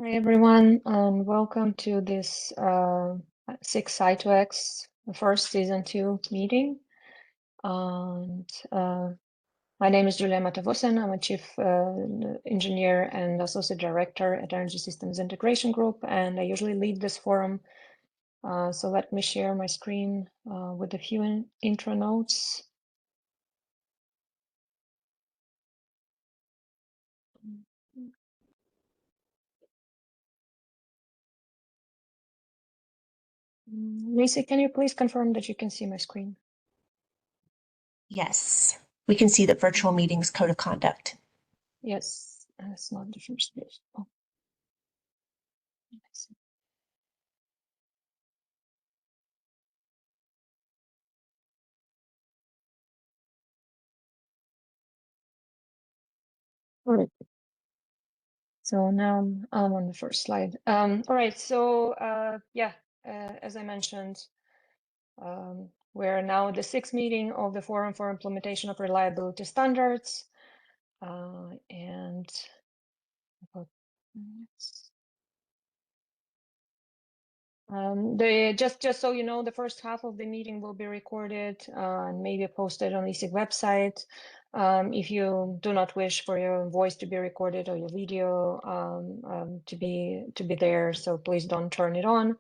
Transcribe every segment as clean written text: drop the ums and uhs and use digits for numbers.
Hi everyone, and welcome to this 6 i2X first season 2 meeting. And my name is Julia Matevosyan. I'm a chief engineer and associate director at Energy Systems Integration Group, and I usually lead this forum. So let me share my screen with a few intro notes. Lisa, can you please confirm that you can see my screen? Yes, we can see the virtual meetings code of conduct. Yes, it's not the first page. Oh. All right. So now I'm on the first slide. All right, so as I mentioned, we're now at the 6th meeting of the Forum for Implementation of Reliability Standards. Just so you know, the first half of the meeting will be recorded and maybe posted on the ESIG website. If you do not wish for your voice to be recorded or your video to be there, so please don't turn it on.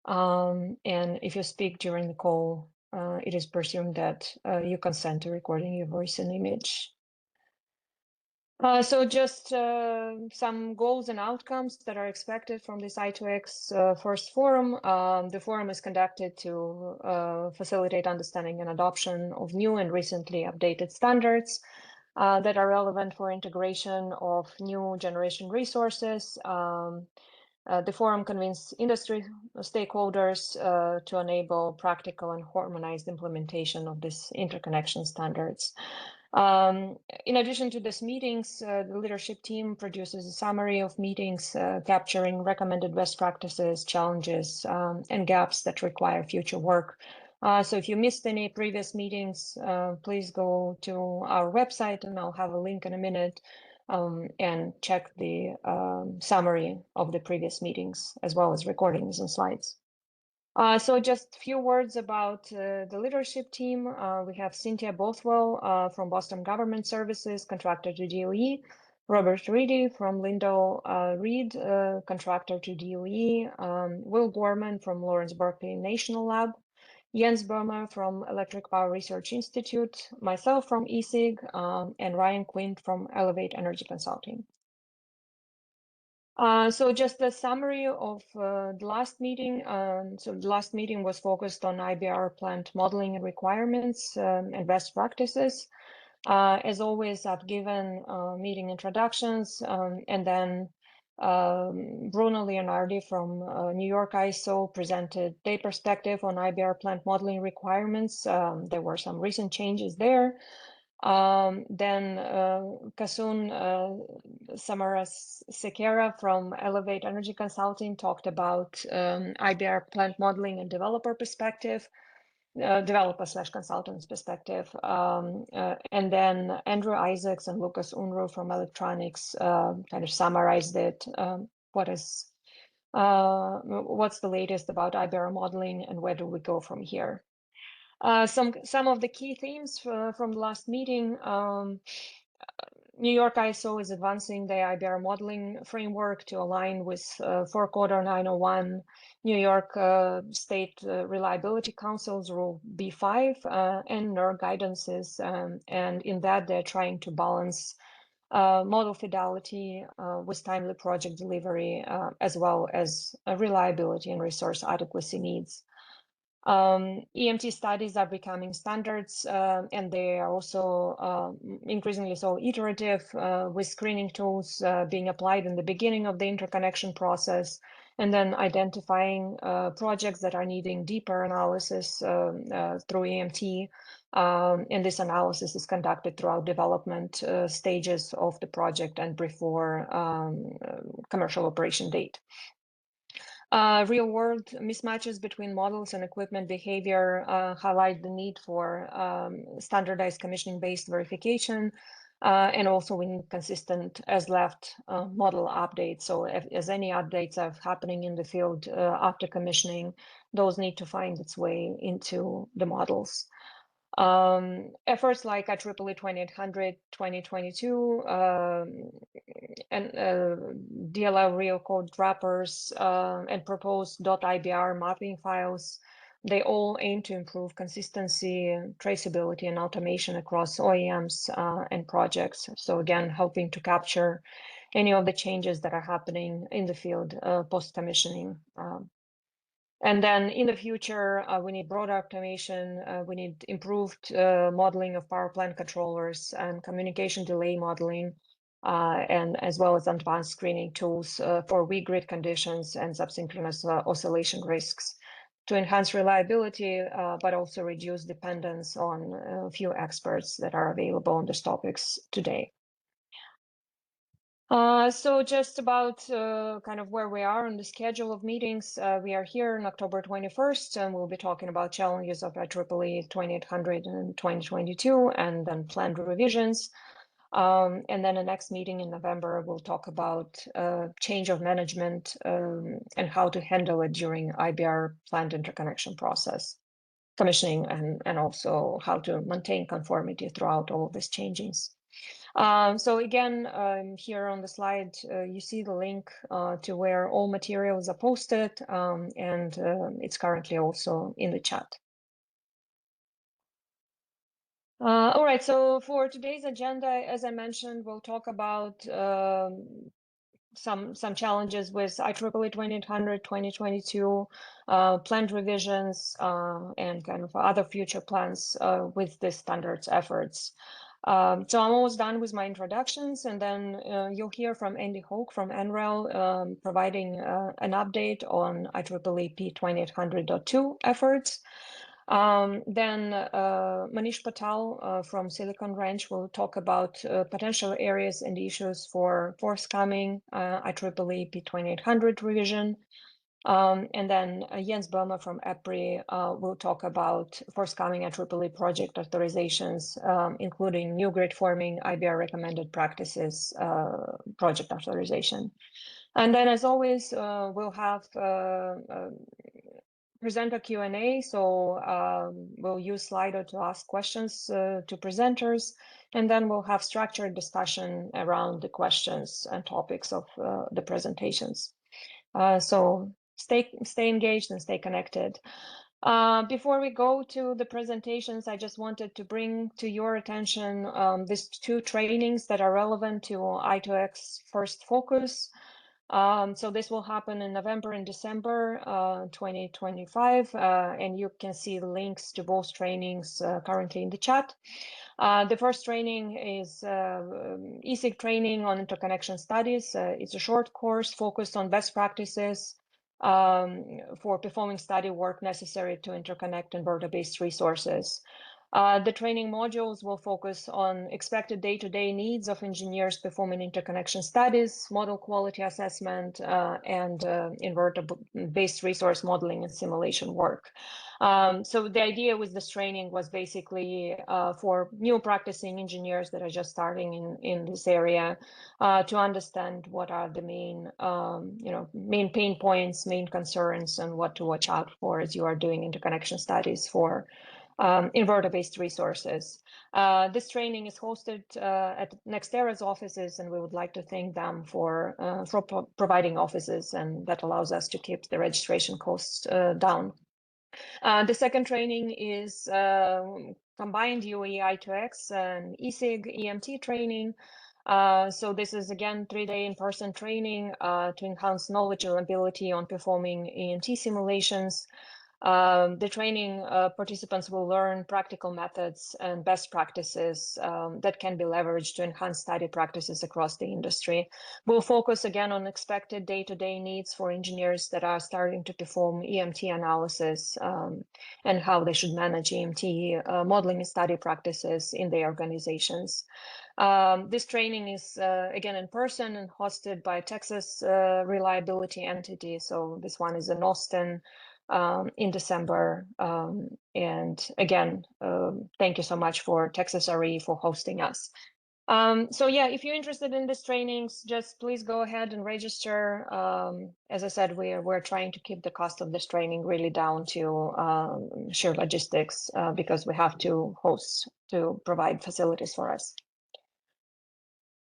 And if you speak during the call, it is presumed that you consent to recording your voice and image. So just some goals and outcomes that are expected from this i2X first forum. The forum is conducted to facilitate understanding and adoption of new and recently updated standards that are relevant for integration of new generation resources. The forum convenes industry stakeholders to enable practical and harmonized implementation of these interconnection standards. In addition to these meetings, the leadership team produces a summary of meetings capturing recommended best practices, challenges, and gaps that require future work. So if you missed any previous meetings, please go to our website, and I'll have a link in a minute, and check the summary of the previous meetings, as well as recordings and slides. So just a few words about the leadership team. We have Cynthia Bothwell from Boston Government Services, contractor to DOE, Robert Reedy from Lindo Reed, contractor to DOE, Will Gorman from Lawrence Berkeley National Lab, Jens Boemer from Electric Power Research Institute, myself from ESIG, and Ryan Quint from Elevate Energy Consulting. So just a summary of the last meeting. So the last meeting was focused on IBR plant modeling and requirements and best practices. As always, I've given meeting introductions, and then Bruno Leonardi from New York ISO presented their perspective on IBR plant modeling requirements. There were some recent changes there. Then Kasun Samaras Sekera from Elevate Energy Consulting talked about IBR plant modeling and developer perspective, developer/consultant's perspective. And then Andrew Isaacs and Lucas Unruh from Electronics kind of summarized it. What's the latest about IBR modeling and where do we go from here? Some of the key themes from the last meeting. New York ISO is advancing the IBR modeling framework to align with Fork Order 901, New York State Reliability Council's Rule B5 and NERL guidances. And in that, they're trying to balance model fidelity with timely project delivery, as well as reliability and resource adequacy needs. EMT studies are becoming standards, and they are also increasingly so iterative, with screening tools being applied in the beginning of the interconnection process, and then identifying projects that are needing deeper analysis through EMT. And this analysis is conducted throughout development stages of the project and before commercial operation date. Real-world mismatches between models and equipment behavior highlight the need for standardized commissioning-based verification. And also we need consistent as left model updates. So as any updates are happening in the field after commissioning, those need to find its way into the models. Efforts like IEEE 2800 2022 and DLL real code wrappers and proposed .ibr mapping files, they all aim to improve consistency, traceability, and automation across OEMs and projects. So again, helping to capture any of the changes that are happening in the field post-commissioning. And then in the future, we need broader automation. We need improved modeling of power plant controllers and communication delay modeling, and as well as advanced screening tools for weak grid conditions and subsynchronous oscillation risks to enhance reliability, but also reduce dependence on a few experts that are available on these topics today. So just about kind of where we are on the schedule of meetings, we are here on October 21st, and we'll be talking about challenges of IEEE 2800 in 2022, and then planned revisions. And then the next meeting in November, we'll talk about change of management and how to handle it during IBR planned interconnection process, commissioning, and also how to maintain conformity throughout all of these changes. So again, here on the slide, you see the link to where all materials are posted, and it's currently also in the chat. All right, so for today's agenda, as I mentioned, we'll talk about some challenges with IEEE 2800 2022, planned revisions, and kind of other future plans with the standards efforts. So I'm almost done with my introductions, and then you'll hear from Andy Hoke from NREL providing an update on IEEE P 2800.2 efforts. Then Manish Patel from Silicon Ranch will talk about potential areas and issues for forthcoming IEEE P 2800 revision. And then Jens Boemer from EPRI will talk about forthcoming IEEE project authorizations, including new grid forming, IBR recommended practices, project authorization. And then, as always, we'll have presenter Q&A. So we'll use Slido to ask questions to presenters, and then we'll have structured discussion around the questions and topics of the presentations. So stay engaged and stay connected. Before we go to the presentations, I just wanted to bring to your attention these two trainings that are relevant to i2X first focus. So this will happen in November and December 2025, and you can see the links to both trainings currently in the chat. The first training is ESIG training on interconnection studies. It's a short course focused on best practices for performing study work necessary to interconnect inverter-based resources. The training modules will focus on expected day-to-day needs of engineers performing interconnection studies, model quality assessment, and inverter-based resource modeling and simulation work. So the idea with this training was basically for new practicing engineers that are just starting in this area to understand what are the main, main pain points, main concerns, and what to watch out for as you are doing interconnection studies for inverter-based resources. This training is hosted at Nextera's offices, and we would like to thank them for providing offices, and that allows us to keep the registration costs down. The second training is combined UE i2X and ESIG EMT training. So this is again 3-day in-person training to enhance knowledge and ability on performing EMT simulations. The training participants will learn practical methods and best practices that can be leveraged to enhance study practices across the industry. We'll focus again on expected day-to-day needs for engineers that are starting to perform EMT analysis and how they should manage EMT modeling and study practices in their organizations. This training is again in person and hosted by Texas reliability entity. So this one is in Austin in December. And again, thank you so much for Texas RE for hosting us. So yeah, if you're interested in these trainings, just please go ahead and register. As I said, we're trying to keep the cost of this training really down to sheer logistics because we have two hosts to provide facilities for us.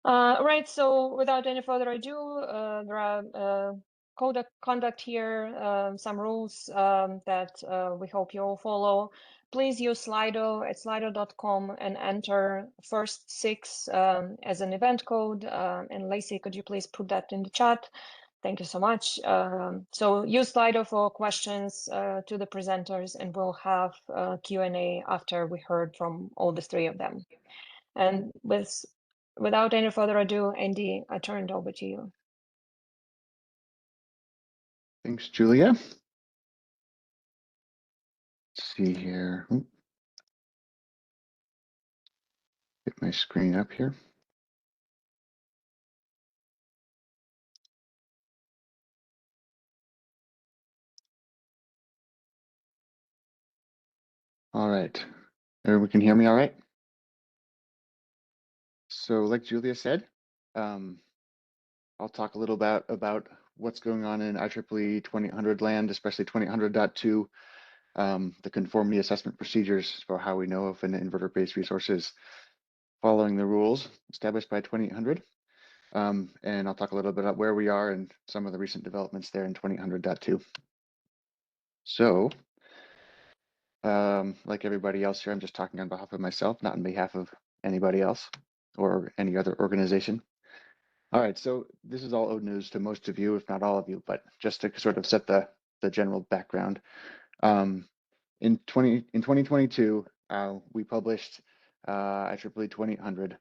Right, so without any further ado, there are code of conduct here, some rules that we hope you all follow. Please use Slido at slido.com and enter first 6 as an event code. And Lacey, could you please put that in the chat? Thank you so much. So use Slido for questions to the presenters, and we'll have Q&A after we heard from all the 3 of them. And without any further ado, Andy, I turn it over to you. Thanks, Julia. Let's see here. Get my screen up here. All right. Everyone can hear me all right? So like Julia said, I'll talk a little about what's going on in IEEE 2800 land, especially 2800.2, the conformity assessment procedures for how we know if an inverter-based resource is following the rules established by 2800. And I'll talk a little bit about where we are and some of the recent developments there in 2800.2. So, like everybody else here, I'm just talking on behalf of myself, not on behalf of anybody else or any other organization. All right, so this is all old news to most of you, if not all of you, but just to sort of set the general background. In 2022, we published IEEE 2800,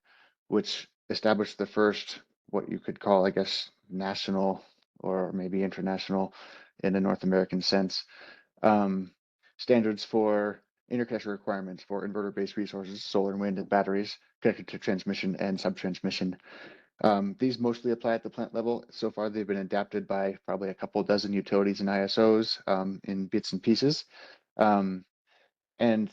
which established the first, what you could call, I guess, national or maybe international in a North American sense, standards for interconnection requirements for inverter-based resources, solar and wind and batteries connected to transmission and subtransmission. These mostly apply at the plant level. So far, they've been adapted by probably a couple dozen utilities and ISOs in bits and pieces. And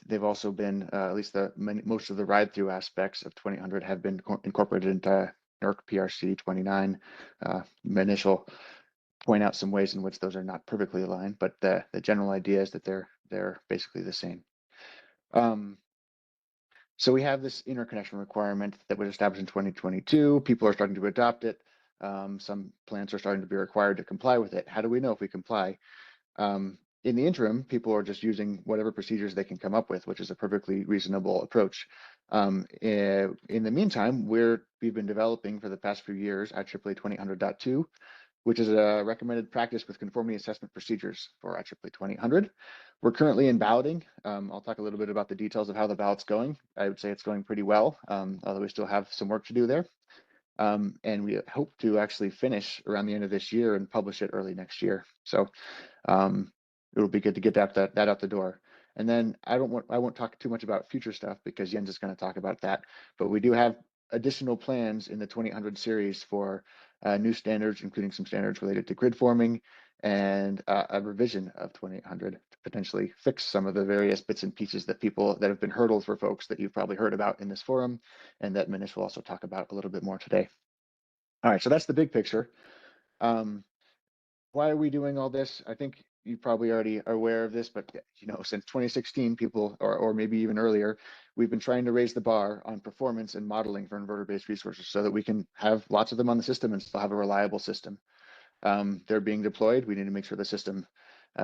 they've also been, at least most of the ride-through aspects of 2800 have been incorporated into NERC PRC 29. Manish will point out some ways in which those are not perfectly aligned, but the general idea is that they're basically the same. So we have this interconnection requirement that was established in 2022. People are starting to adopt it. Some plants are starting to be required to comply with it. How do we know if we comply? In the interim, people are just using whatever procedures they can come up with, which is a perfectly reasonable approach. In the meantime, we've been developing for the past few years IEEE 2800.2, which is a recommended practice with conformity assessment procedures for IEEE 2800. We're currently in balloting. I'll talk a little bit about the details of how the ballot's going. I would say it's going pretty well, although we still have some work to do there. And we hope to actually finish around the end of this year and publish it early next year. So it'll be good to get that out the door. And then I won't talk too much about future stuff because Jens is going to talk about that. But we do have additional plans in the 2800 series for new standards, including some standards related to grid forming and a revision of 2800 to potentially fix some of the various bits and pieces that have been hurdles for folks that you've probably heard about in this forum, and that Manish will also talk about a little bit more today. All right, so that's the big picture. Why are we doing all this? I think you probably already are aware of this, but since 2016, people, or maybe even earlier, we've been trying to raise the bar on performance and modeling for inverter-based resources so that we can have lots of them on the system and still have a reliable system. They're being deployed. We need to make sure the system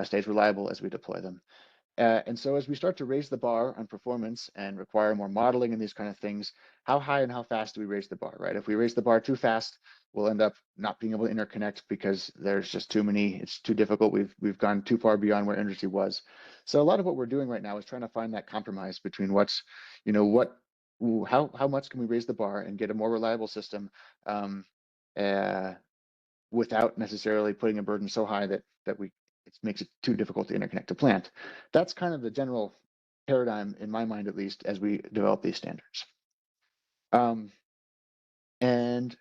stays reliable as we deploy them. And so as we start to raise the bar on performance and require more modeling and these kind of things, how high and how fast do we raise the bar, right? If we raise the bar too fast, we'll end up not being able to interconnect because there's just too many, it's too difficult. We've gone too far beyond where industry was. So a lot of what we're doing right now is trying to find that compromise between how much can we raise the bar and get a more reliable system without necessarily putting a burden so high that it makes it too difficult to interconnect a plant. That's kind of the general paradigm, in my mind at least, as we develop these standards. And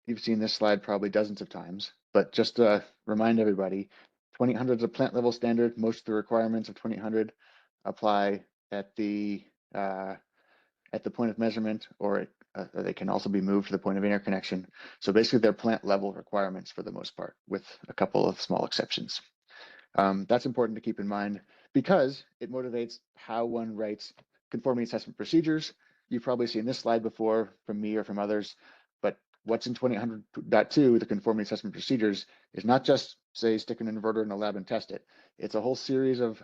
you've seen this slide probably dozens of times, but just to remind everybody, 2800 is a plant level standard. Most of the requirements of 2800 apply at the point of measurement or they can also be moved to the point of interconnection. So basically they're plant level requirements for the most part, with a couple of small exceptions. That's important to keep in mind because it motivates how one writes conformity assessment procedures. You've probably seen this slide before from me or from others, but what's in 2000.2, the conformity assessment procedures, is not just, say, stick an inverter in a lab and test it. It's a whole series of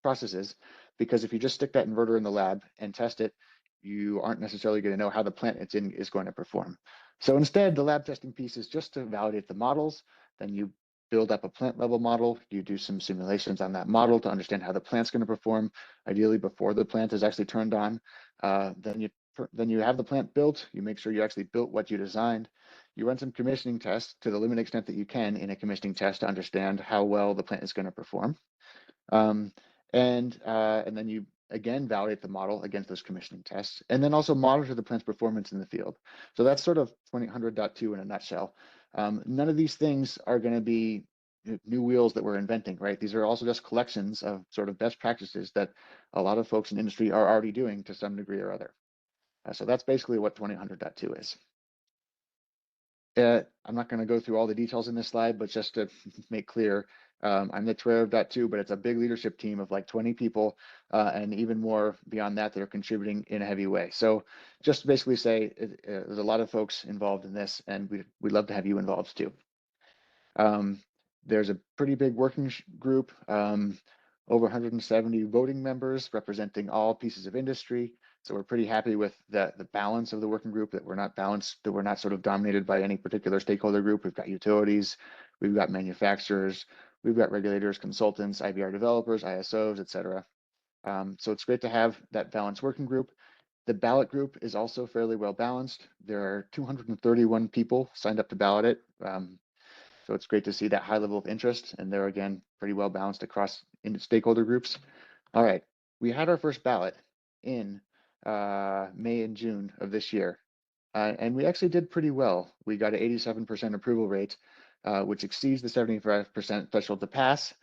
processes, because if you just stick that inverter in the lab and test it, you aren't necessarily going to know how the plant it's in is going to perform. So instead, the lab testing piece is just to validate the models. Then you build up a plant level model. You do some simulations on that model to understand how the plant's going to perform, ideally before the plant is actually turned on. Then you have the plant built. You make sure you actually built what you designed. You run some commissioning tests to the limited extent that you can in a commissioning test to understand how well the plant is going to perform. And then you again validate the model against those commissioning tests, and then also monitor the plant's performance in the field. So that's sort of 2000.2 in a nutshell. None of these things are going to be new wheels that we're inventing, right? These are also just collections of sort of best practices that a lot of folks in industry are already doing to some degree or other. So that's basically what 2000.2 is. I'm not going to go through all the details in this slide, but just to make clear, I'm the chair of .2, but it's a big leadership team of like 20 people, and even more beyond that are contributing in a heavy way. So just to basically say there's a lot of folks involved in this, and we'd love to have you involved too. There's a pretty big working group, over 170 voting members representing all pieces of industry. So we're pretty happy with the balance of the working group, that we're not balanced, that we're not sort of dominated by any particular stakeholder group. We've got utilities, we've got manufacturers, we've got regulators, consultants, IBR developers, ISOs, et cetera. So it's great to have that balanced working group. The ballot group is also fairly well balanced. There are 231 people signed up to ballot it. So it's great to see that high level of interest, and they're again pretty well balanced across stakeholder groups. All right, we had our first ballot in May and June of this year, and we actually did pretty well. We got an 87% approval rate, which exceeds the 75% threshold to pass.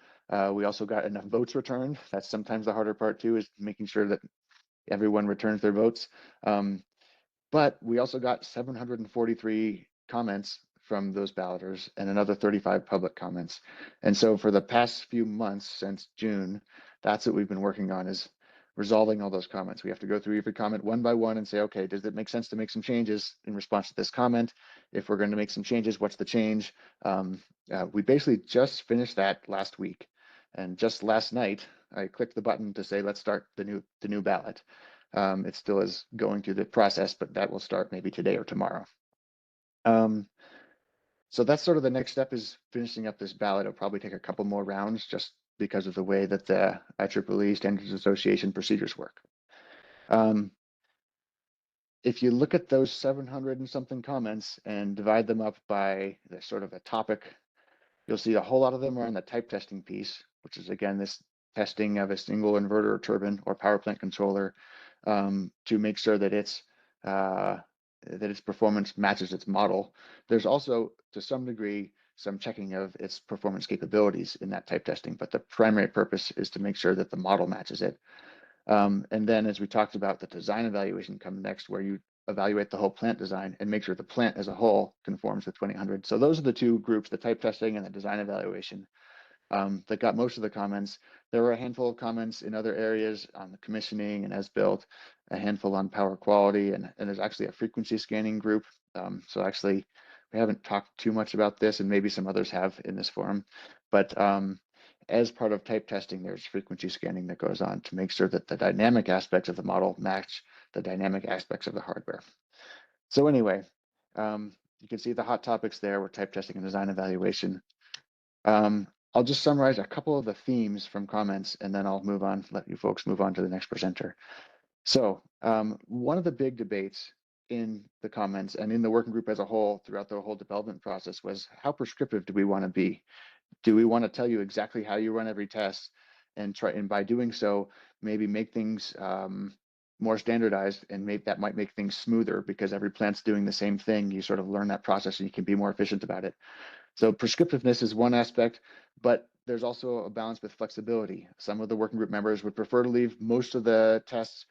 We also got enough votes returned. That's sometimes the harder part too, is making sure that everyone returns their votes. But we also got 743 comments from those balloters and another 35 public comments. And so for the past few months since June, that's what we've been working on, is resolving all those comments. We have to go through every comment one by one and say, okay, does it make sense to make some changes in response to this comment? If we're going to make some changes, what's the change? We basically just finished that last week. And just last night, I clicked the button to say, let's start the new ballot. It still is going through the process, but that will start maybe today or tomorrow. So that's sort of the next step, is finishing up this ballot. It'll probably take a couple more rounds just because of the way that the IEEE Standards Association procedures work. If you look at those 700 and something comments and divide them up by the sort of a topic, you'll see a whole lot of them are on the type testing piece, which is again this testing of a single inverter or turbine or power plant controller to make sure that its performance matches its model. There's also, to some degree, some checking of its performance capabilities in that type testing, but the primary purpose is to make sure that the model matches it. And then, as we talked about, the design evaluation comes next, where you evaluate the whole plant design and make sure the plant as a whole conforms with 2000. So those are the two groups, the type testing and the design evaluation, that got most of the comments. There were a handful of comments in other areas on the commissioning and as built, a handful on power quality, and there's actually a frequency scanning group. So actually, we haven't talked too much about this, and maybe some others have in this forum, but as part of type testing, there's frequency scanning that goes on to make sure that the dynamic aspects of the model match the dynamic aspects of the hardware. So anyway, you can see the hot topics there were type testing and design evaluation. I'll just summarize a couple of the themes from comments, and then I'll move on, let you folks move on to the next presenter. So one of the big debates in the comments and in the working group as a whole throughout the whole development process was, how prescriptive do we want to be? Do we want to tell you exactly how you run every test, and by doing so, maybe make things more standardized, and that might make things smoother because every plant's doing the same thing. You sort of learn that process and you can be more efficient about it. So prescriptiveness is one aspect, but there's also a balance with flexibility. Some of the working group members would prefer to leave most of the tests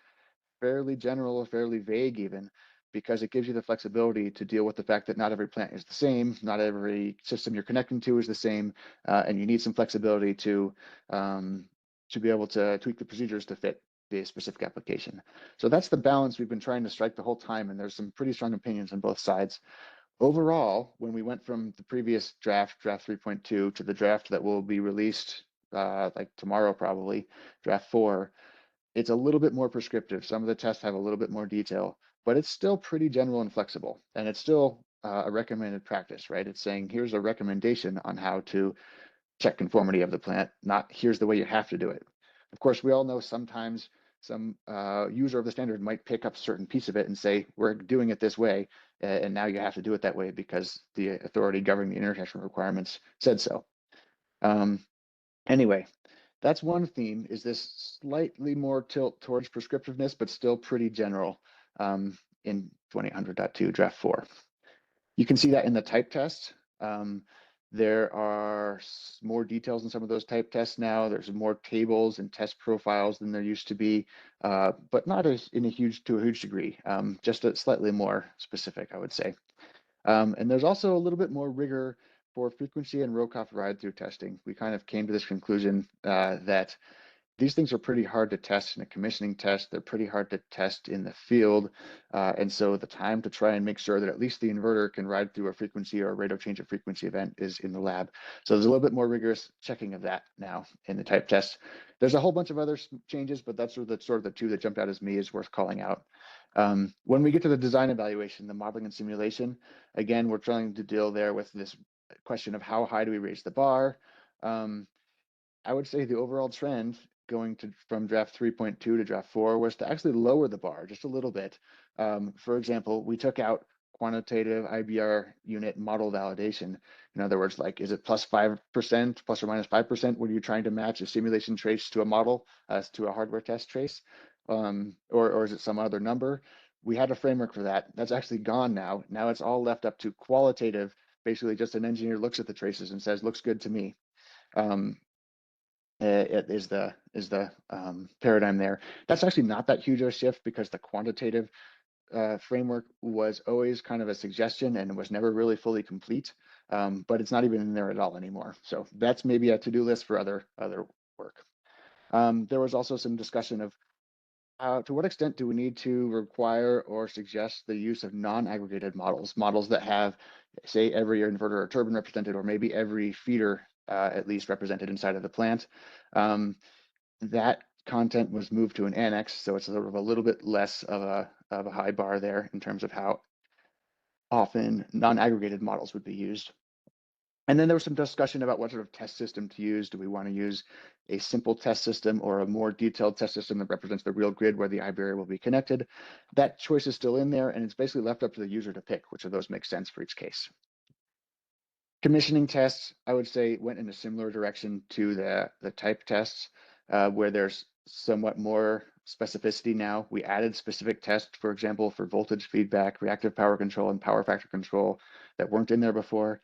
fairly general, fairly vague even, because it gives you the flexibility to deal with the fact that not every plant is the same, not every system you're connecting to is the same, and you need some flexibility to be able to tweak the procedures to fit the specific application. So that's the balance we've been trying to strike the whole time, and there's some pretty strong opinions on both sides. Overall, when we went from the previous draft 3.2, to the draft that will be released like tomorrow probably, draft 4, it's a little bit more prescriptive. Some of the tests have a little bit more detail, but it's still pretty general and flexible. And it's still a recommended practice, right? It's saying here's a recommendation on how to check conformity of the plant, not here's the way you have to do it. Of course, we all know sometimes some user of the standard might pick up a certain piece of it and say, we're doing it this way, and now you have to do it that way because the authority governing the interconnection requirements said so. Anyway, that's one theme, is this slightly more tilt towards prescriptiveness, but still pretty general in 2000.2 draft 4. You can see that in the type test. There are more details in some of those type tests now. There's more tables and test profiles than there used to be, but not to a huge degree, just slightly more specific, I would say. And there's also a little bit more rigor for frequency and Rokoff ride-through testing. We kind of came to this conclusion that these things are pretty hard to test in a commissioning test. They're pretty hard to test in the field. And so the time to try and make sure that at least the inverter can ride through a frequency or a rate of change of frequency event is in the lab. So there's a little bit more rigorous checking of that now in the type test. There's a whole bunch of other changes, but that's sort of the two that jumped out as me is worth calling out. When we get to the design evaluation, the modeling and simulation, again, we're trying to deal there with this question of how high do we raise the bar? I would say the overall trend going from draft 3.2 to draft 4 was to actually lower the bar just a little bit. For example, we took out quantitative IBR unit model validation. In other words, like, is it plus 5%, plus or minus 5% when you're trying to match a simulation trace to a model, to a hardware test trace, or is it some other number? We had a framework for that. That's actually gone now. Now it's all left up to qualitative. Basically, just an engineer looks at the traces and says, looks good to me. It is the paradigm there. That's actually not that huge of a shift because the quantitative framework was always kind of a suggestion and was never really fully complete, but it's not even in there at all anymore. So that's maybe a to-do list for other work. There was also some discussion of to what extent do we need to require or suggest the use of non-aggregated models that have, say, every inverter or turbine represented, or maybe every feeder at least represented inside of the plant. That content was moved to an annex, so it's sort of a little bit less of a high bar there in terms of how often non-aggregated models would be used. And then there was some discussion about what sort of test system to use. Do we want to use a simple test system or a more detailed test system that represents the real grid where the iBarrier will be connected? That choice is still in there, and it's basically left up to the user to pick which of those makes sense for each case. Commissioning tests, I would say, went in a similar direction to the type tests, where there's somewhat more specificity now. We added specific tests, for example, for voltage feedback, reactive power control, and power factor control that weren't in there before.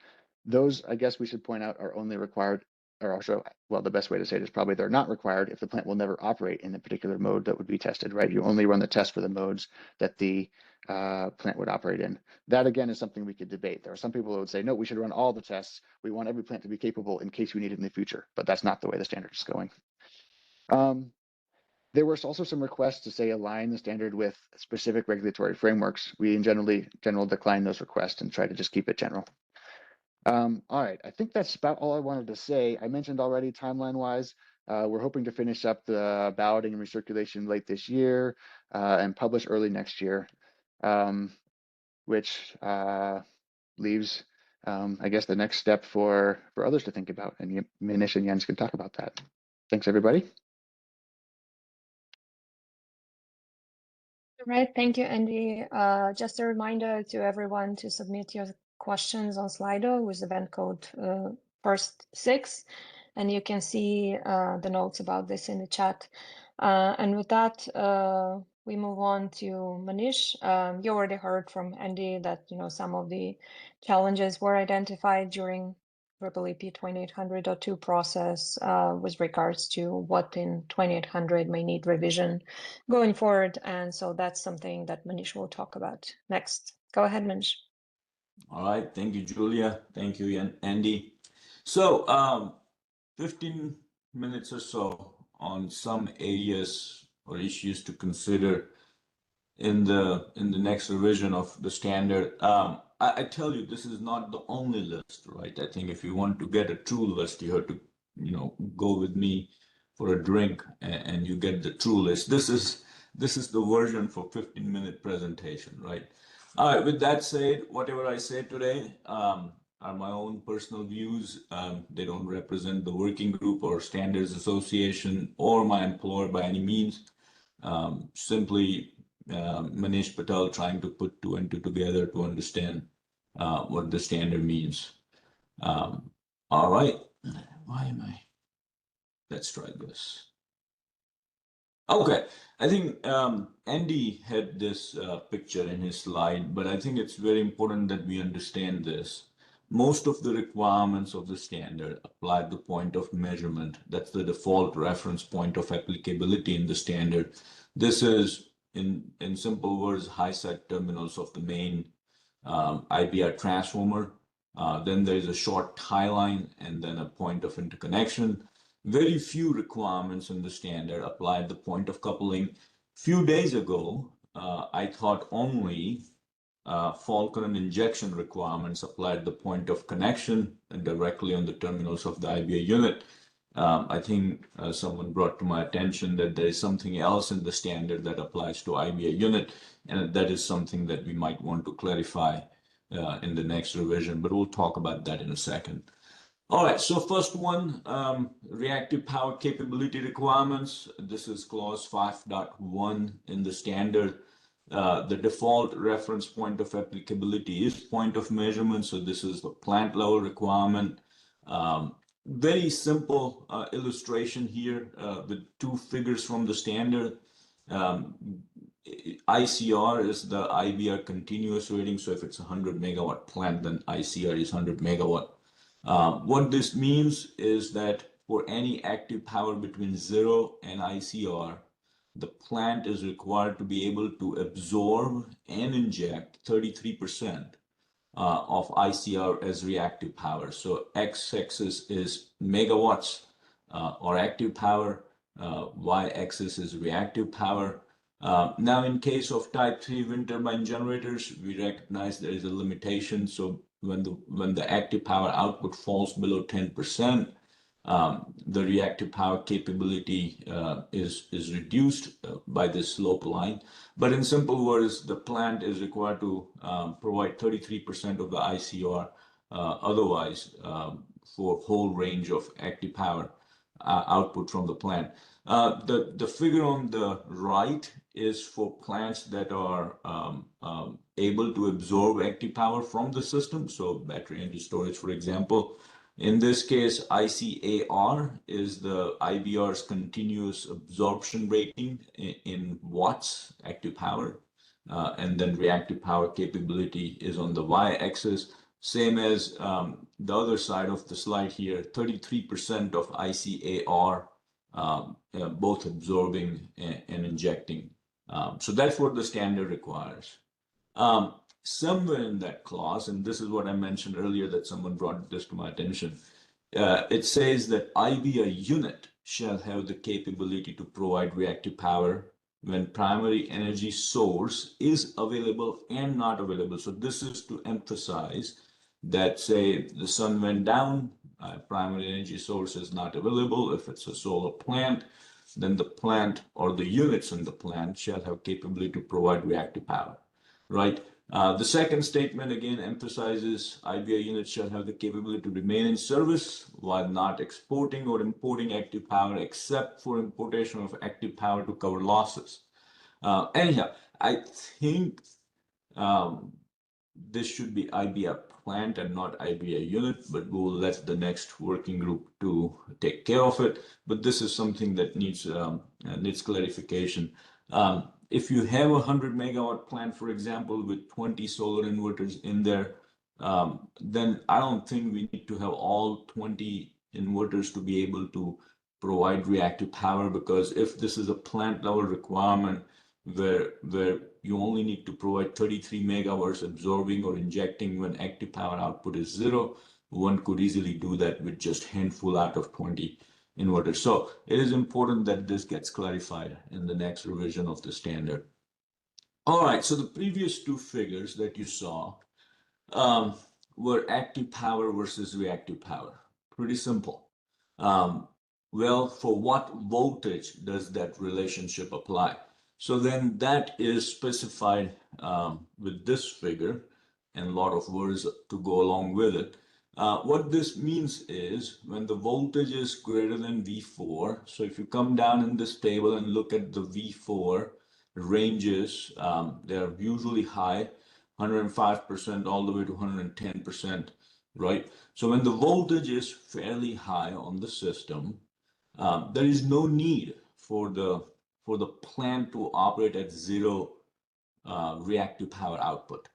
Those, I guess we should point out, are only required, or also, well, the best way to say it is probably they're not required if the plant will never operate in the particular mode that would be tested, right? You only run the test for the modes that the plant would operate in. That, again, is something we could debate. There are some people who would say, no, we should run all the tests. We want every plant to be capable in case we need it in the future, but that's not the way the standard is going. There was also some requests to say align the standard with specific regulatory frameworks. We in general decline those requests and try to just keep it general. All right, I think that's about all I wanted to say. I mentioned already timeline-wise, we're hoping to finish up the balloting and recirculation late this year and publish early next year, which leaves, I guess, the next step for others to think about, and Manish and Jens can talk about that. Thanks, everybody. All right, thank you, Andy. Just a reminder to everyone to submit your questions on Slido with event code first6, and you can see the notes about this in the chat. And with that, we move on to Manish. You already heard from Andy that some of the challenges were identified during EPRI 2800.2 process with regards to what in 2800 may need revision going forward. And so that's something that Manish will talk about next. Go ahead, Manish. All right, thank you, Julia. Thank you, Andy. So 15 minutes or so on some areas or issues to consider in the next revision of the standard. I tell you, this is not the only list, right? I think if you want to get a true list, you have to, go with me for a drink and you get the true list. This is the version for 15-minute presentation, right? All right, with that said, whatever I say today are my own personal views. They don't represent the working group or standards association or my employer by any means. Simply Manish Patel trying to put two and two together to understand what the standard means. All right, why am I? Let's try this. Okay, I think Andy had this picture in his slide, but I think it's very important that we understand this. Most of the requirements of the standard apply at the point of measurement. That's the default reference point of applicability in the standard. This is, in simple words, high side terminals of the main IBR transformer. Then there's a short tie line and then a point of interconnection. Very few requirements in the standard apply at the point of coupling. Few days ago, I thought only fault current injection requirements applied at the point of connection and directly on the terminals of the IBA unit. I think someone brought to my attention that there is something else in the standard that applies to IBA unit, and that is something that we might want to clarify in the next revision, but we'll talk about that in a second. All right, so first one, reactive power capability requirements. This is clause 5.1 in the standard. The default reference point of applicability is point of measurement, so this is the plant level requirement. Very simple illustration here with two figures from the standard. ICR is the IBR continuous rating, so if it's a 100 megawatt plant, then ICR is 100 megawatt. What this means is that for any active power between 0 and ICR, the plant is required to be able to absorb and inject 33% of ICR as reactive power. So x-axis is megawatts or active power, y-axis is reactive power. Now, in case of type 3 wind turbine generators, we recognize there is a limitation. So when the active power output falls below 10%, the reactive power capability is reduced by this slope line. But in simple words, the plant is required to provide 33% of the ICR otherwise for whole range of active power output from the plant. The figure on the right is for plants that are able to absorb active power from the system. So battery energy storage, for example. In this case, ICAR is the IBR's continuous absorption rating in watts active power. And then reactive power capability is on the y-axis. Same as the other side of the slide here, 33% of ICAR, both absorbing and injecting. So that's what the standard requires. Somewhere in that clause, and this is what I mentioned earlier that someone brought this to my attention, it says that IBR unit shall have the capability to provide reactive power when primary energy source is available and not available. So this is to emphasize that, say, the sun went down, primary energy source is not available. If it's a solar plant, then the plant or the units in the plant shall have capability to provide reactive power, right? The second statement again emphasizes IBR units shall have the capability to remain in service while not exporting or importing active power except for importation of active power to cover losses. Anyhow, I think this should be IBR plant and not IBR unit, but we'll let the next working group to take care of it. But this is something that needs clarification. If you have a 100 megawatt plant, for example, with 20 solar inverters in there, then I don't think we need to have all 20 inverters to be able to provide reactive power, because if this is a plant level requirement where you only need to provide 33 megawatts absorbing or injecting when active power output is 0, one could easily do that with just handful out of 20 inverters. So it is important that this gets clarified in the next revision of the standard. All right, so the previous two figures that you saw were active power versus reactive power. Pretty simple. Well, for what voltage does that relationship apply? So then that is specified with this figure and a lot of words to go along with it. What this means is when the voltage is greater than V4, so if you come down in this table and look at the V4 ranges, they're usually high, 105% all the way to 110%, right? So when the voltage is fairly high on the system, there is no need for the plant to operate at 0 reactive power output.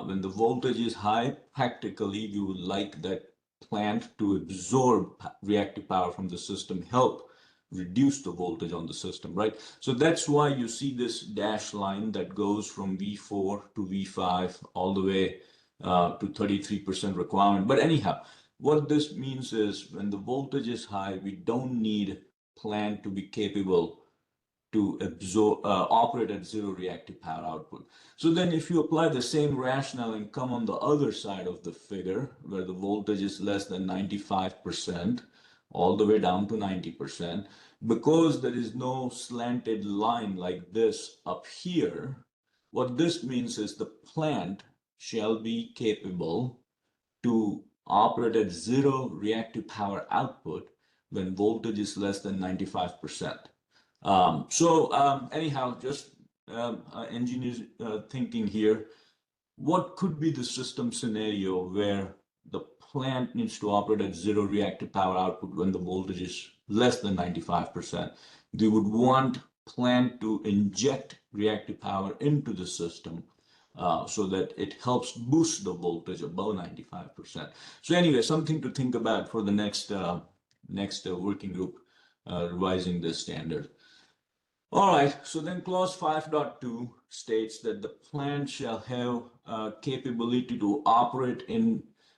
When the voltage is high, practically you would like that plant to absorb reactive power from the system, help reduce the voltage on the system, right? So that's why you see this dashed line that goes from V4 to V5 all the way to 33% requirement. But anyhow, what this means is when the voltage is high, we don't need plant to be capable to absorb, operate at 0 reactive power output. So then if you apply the same rationale and come on the other side of the figure where the voltage is less than 95%, all the way down to 90%, because there is no slanted line like this up here, what this means is the plant shall be capable to operate at 0 reactive power output when voltage is less than 95%. Anyhow, just engineers thinking here, what could be the system scenario where the plant needs to operate at 0 reactive power output when the voltage is less than 95%? We would want plant to inject reactive power into the system so that it helps boost the voltage above 95%. So anyway, something to think about for the next working group revising this standard. All right, so then clause 5.2 states that the plant shall have capability to operate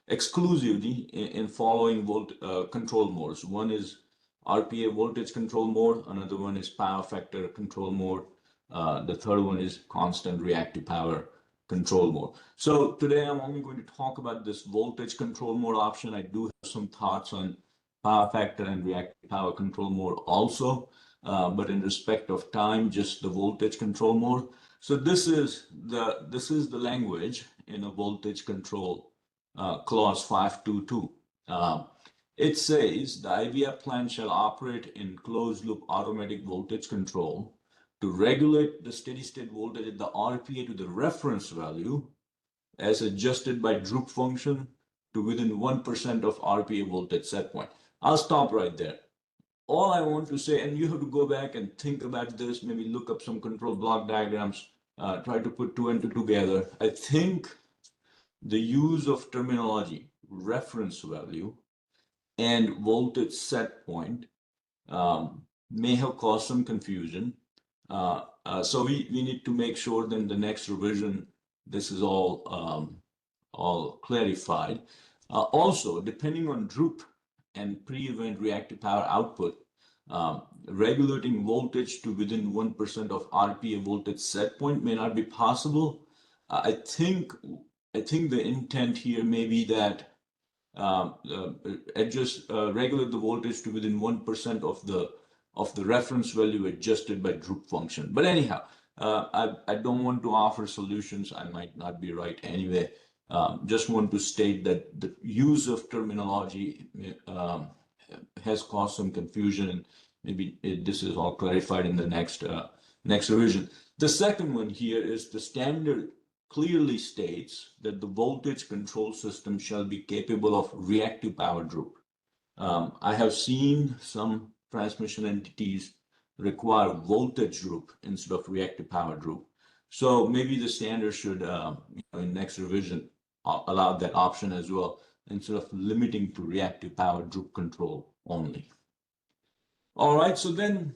exclusively in following control modes. One is RPA voltage control mode, another one is power factor control mode, the third one is constant reactive power control mode. So today I'm only going to talk about this voltage control mode option. I do have some thoughts on power factor and reactive power control mode also. But in respect of time, just the voltage control mode. So this is the language in a voltage control clause 5.2.2. It says the IVF plant shall operate in closed loop automatic voltage control to regulate the steady state voltage at the RPA to the reference value as adjusted by droop function to within 1% of RPA voltage set point. I'll stop right there. All I want to say, and you have to go back and think about this, maybe look up some control block diagrams, try to put 2 and 2 together. I think the use of terminology, reference value, and voltage set point may have caused some confusion. So we need to make sure that in the next revision, this is all clarified. Also, depending on droop and pre-event reactive power output, regulating voltage to within 1% of RPA voltage set point may not be possible. I think the intent here may be that regulate the voltage to within 1% of the reference value adjusted by droop function. But anyhow, I don't want to offer solutions. I might not be right anyway. Just want to state that the use of terminology has caused some confusion, and maybe this is all clarified in the next revision. The second one here is the standard clearly states that the voltage control system shall be capable of reactive power droop. I have seen some transmission entities require voltage droop instead of reactive power droop. So maybe the standard should, in next revision, allow that option as well, instead of limiting to reactive power droop control only. All right, so then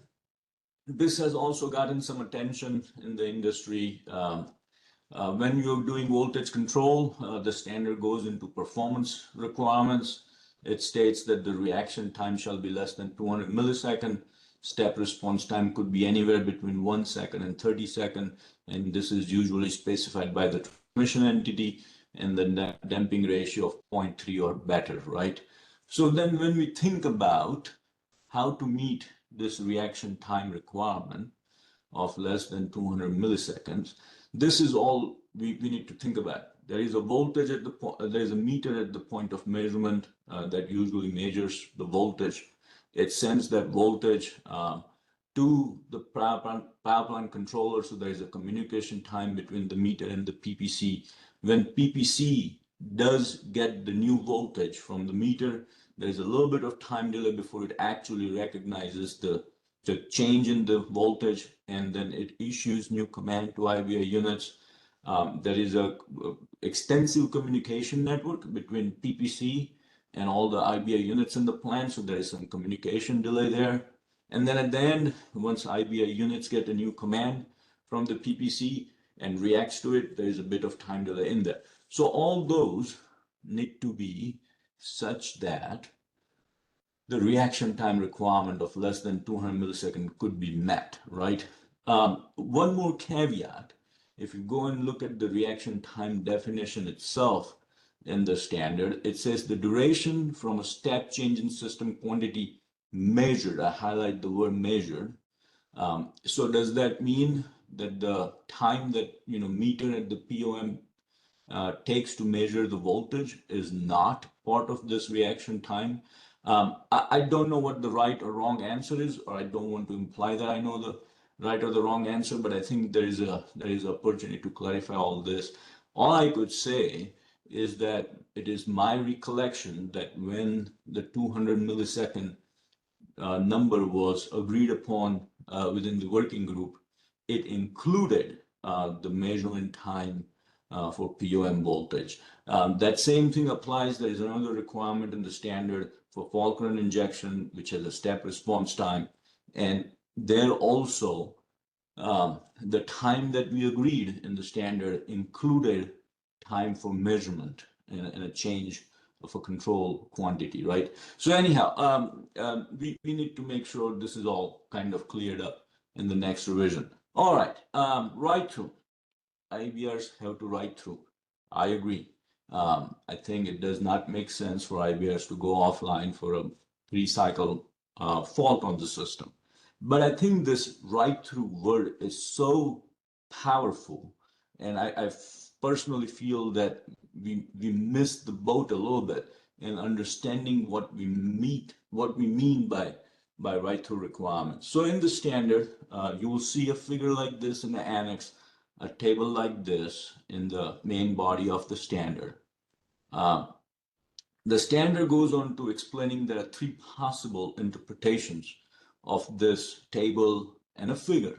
this has also gotten some attention in the industry. When you're doing voltage control, the standard goes into performance requirements. It states that the reaction time shall be less than 200 milliseconds. Step response time could be anywhere between 1 second and 30 seconds. And this is usually specified by the transmission entity, and the damping ratio of 0.3 or better, right? So then when we think about how to meet this reaction time requirement of less than 200 milliseconds, this is all we need to think about. There is a voltage at the point, there is a meter at the point of measurement that usually measures the voltage. It sends that voltage to the power plant controller, so there is a communication time between the meter and the PPC. When PPC does get the new voltage from the meter, there is a little bit of time delay before it actually recognizes the change in the voltage, and then it issues new command to IBR units. There is a extensive communication network between PPC and all the IBR units in the plant, so there is some communication delay there. And then at the end, once IBR units get a new command from the PPC and reacts to it, there is a bit of time delay in there. So all those need to be such that the reaction time requirement of less than 200 milliseconds could be met, right? One more caveat, if you go and look at the reaction time definition itself in the standard, it says the duration from a step change in system quantity measured. I highlight the word measured. So does that mean that the time that meter at the POM takes to measure the voltage is not part of this reaction time? I don't know what the right or wrong answer is, or I don't want to imply that I know the right or the wrong answer, but I think there is an opportunity to clarify all this. All I could say is that it is my recollection that when the 200 millisecond number was agreed upon within the working group, it included the measurement time for POM voltage. That same thing applies. There is another requirement in the standard for fault current injection, which has a step response time. And there also, the time that we agreed in the standard included time for measurement and a change of a control quantity, right? So anyhow, we need to make sure this is all kind of cleared up in the next revision. All right, write through. IBRs have to write through. I agree. I think it does not make sense for IBRs to go offline for a pre-cycle fault on the system. But I think this write-through word is so powerful, and I personally feel that we missed the boat a little bit in understanding what we mean by write-through requirements. So in the standard, you will see a figure like this in the annex, a table like this in the main body of the standard. The standard goes on to explaining there are three possible interpretations of this table and a figure.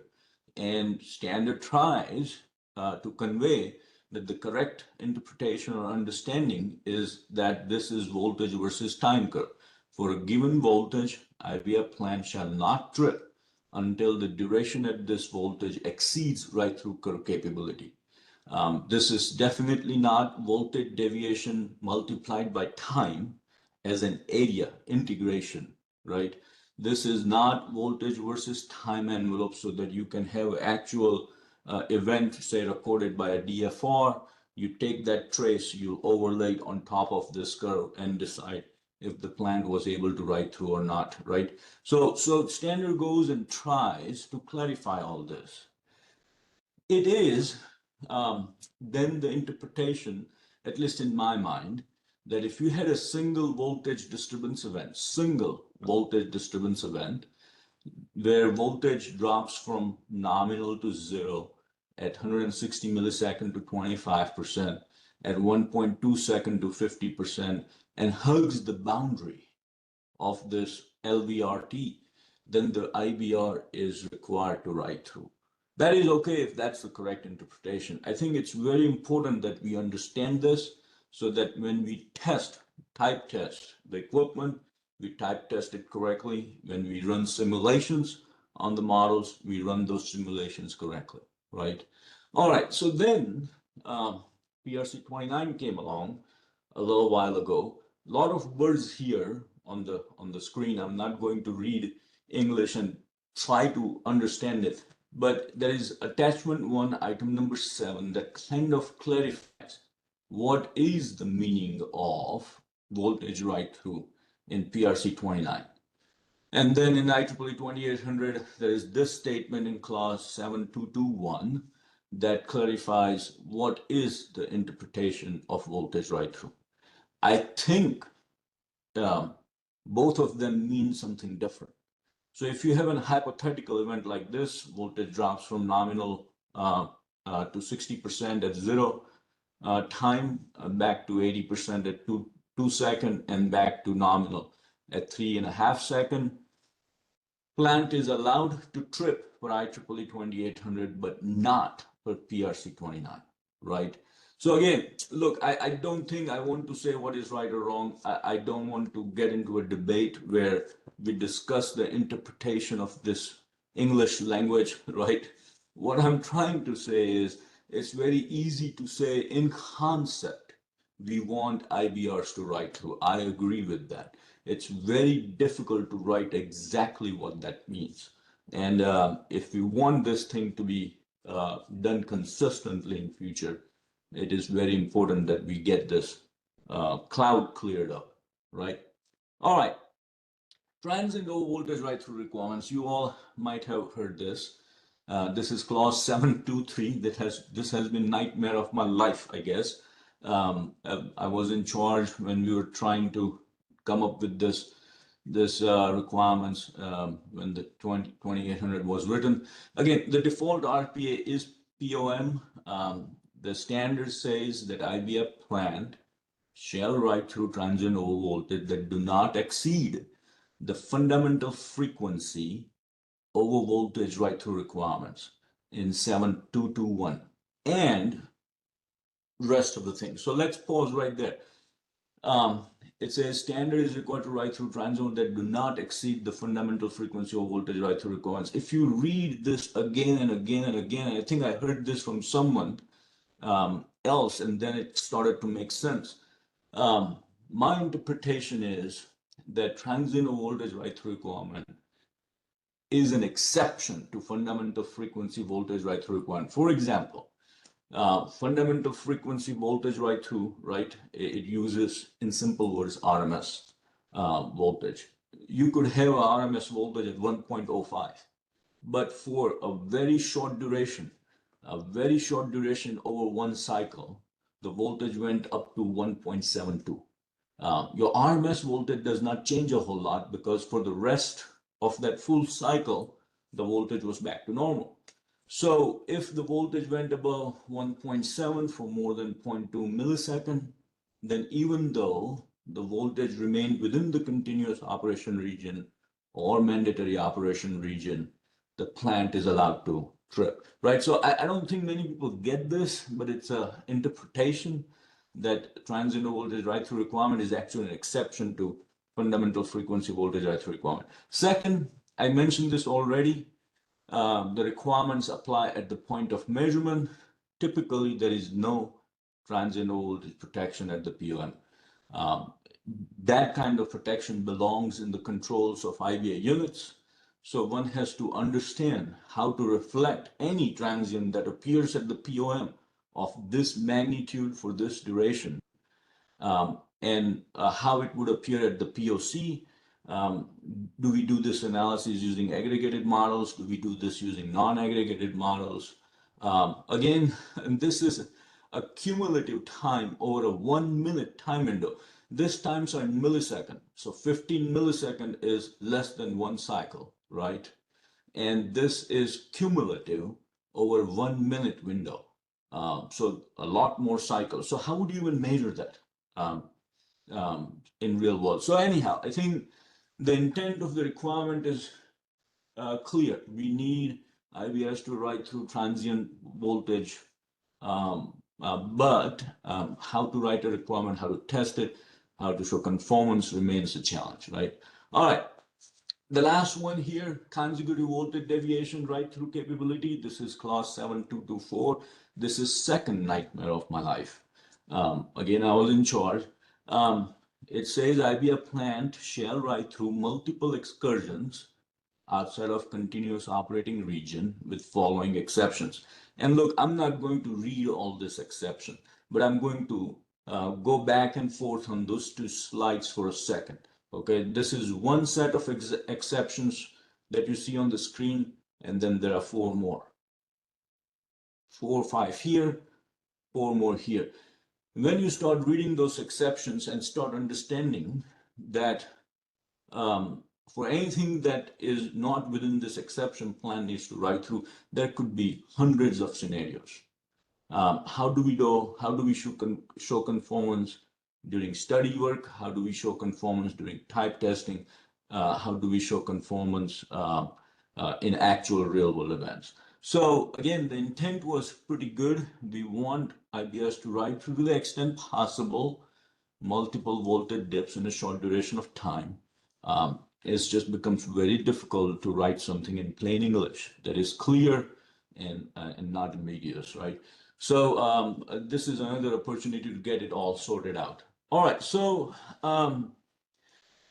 And standard tries to convey that the correct interpretation or understanding is that this is voltage versus time curve. For a given voltage, IBR plant shall not trip until the duration at this voltage exceeds write-through curve capability. This is definitely not voltage deviation multiplied by time as an area integration, right? This is not voltage versus time envelope so that you can have actual event, say, recorded by a DFR. You take that trace, you overlay it on top of this curve and decide if the plant was able to write through or not, right? So standard goes and tries to clarify all this. It is then the interpretation, at least in my mind, that if you had a single voltage disturbance event, where voltage drops from nominal to zero at 160 millisecond to 25%, at 1.2 second to 50%, and hugs the boundary of this LVRT, then the IBR is required to write through. That is okay if that's the correct interpretation. I think it's very important that we understand this so that when we type test the equipment, we type test it correctly. When we run simulations on the models, we run those simulations correctly, right? All right, so then PRC 29 came along a little while ago. A lot of words here on the screen. I'm not going to read English and try to understand it, but there is attachment 1, item number 7, that kind of clarifies what is the meaning of voltage right-through in PRC 29. And then in IEEE 2800, there is this statement in clause 7221 that clarifies what is the interpretation of voltage right-through. I think both of them mean something different. So if you have a hypothetical event like this, voltage drops from nominal to 60% at 0 time, back to 80% at 2 seconds, and back to nominal at 3.5 seconds. Plant is allowed to trip for IEEE 2800, but not for PRC 29, right? So again, look, I don't think I want to say what is right or wrong. I don't want to get into a debate where we discuss the interpretation of this English language, right? What I'm trying to say is it's very easy to say in concept, we want IBRs to write through. I agree with that. It's very difficult to write exactly what that means. And if we want this thing to be done consistently in future, it is very important that we get this cloud cleared up, right? All right. Transient over voltage right through requirements. You all might have heard this. This is clause 723. This has been nightmare of my life, I guess. I was in charge when we were trying to come up with this requirements when the 2800 was written. Again, the default RPA is POM. The standard says that IBF plant shall write through transient over voltage that do not exceed the fundamental frequency over voltage right through requirements in 7221 and rest of the things. So let's pause right there. It says standard is required to write through transient that do not exceed the fundamental frequency of voltage right through requirements. If you read this again and again and again, I think I heard this from someone else, and then it started to make sense. My interpretation is that transient voltage right through requirement is an exception to fundamental frequency voltage right through requirement. For example, fundamental frequency voltage right through, right? It uses, in simple words, RMS voltage. You could have a RMS voltage at 1.05, but for a very short duration over one cycle, the voltage went up to 1.72. Your RMS voltage does not change a whole lot because for the rest of that full cycle, the voltage was back to normal. So if the voltage went above 1.7 for more than 0.2 millisecond, then even though the voltage remained within the continuous operation region or mandatory operation region, the plant is allowed to trip, right? So I don't think many people get this, but it's an interpretation that transient voltage right through requirement is actually an exception to fundamental frequency voltage right through requirement. Second, I mentioned this already, the requirements apply at the point of measurement. Typically, there is no transient voltage protection at the POM. That kind of protection belongs in the controls of IBA units. So one has to understand how to reflect any transient that appears at the POM of this magnitude for this duration, and how it would appear at the POC. Do we do this analysis using aggregated models? Do we do this using non-aggregated models? Again, and this is a cumulative time over a 1 minute time window. This times are in millisecond. So 15 millisecond is less than one cycle, right? And this is cumulative over 1 minute window. So a lot more cycles. So how would you even measure that in real world? So anyhow, I think the intent of the requirement is clear. We need IBS to write through transient voltage But how to write a requirement, how to test it, how to show conformance remains a challenge, right? All right. The last one here, consecutive voltage deviation right-through capability. This is clause 7224. This is second nightmare of my life. Again, I was in charge. It says IBA plant shall write through multiple excursions outside of continuous operating region with following exceptions. And look, I'm not going to read all this exception, but I'm going to go back and forth on those two slides for a second. Okay, this is one set of exceptions that you see on the screen, and then there are four more. 4 or 5 here, 4 more here. When you start reading those exceptions and start understanding that for anything that is not within this exception plan needs to write through, there could be hundreds of scenarios. How do we show conformance during study work? How do we show conformance during type testing? How do we show conformance in actual real world events? So again, the intent was pretty good. We want IBS to write through to the extent possible multiple voltage dips in a short duration of time. It just becomes very difficult to write something in plain English that is clear and not ambiguous, right? So this is another opportunity to get it all sorted out. All right, so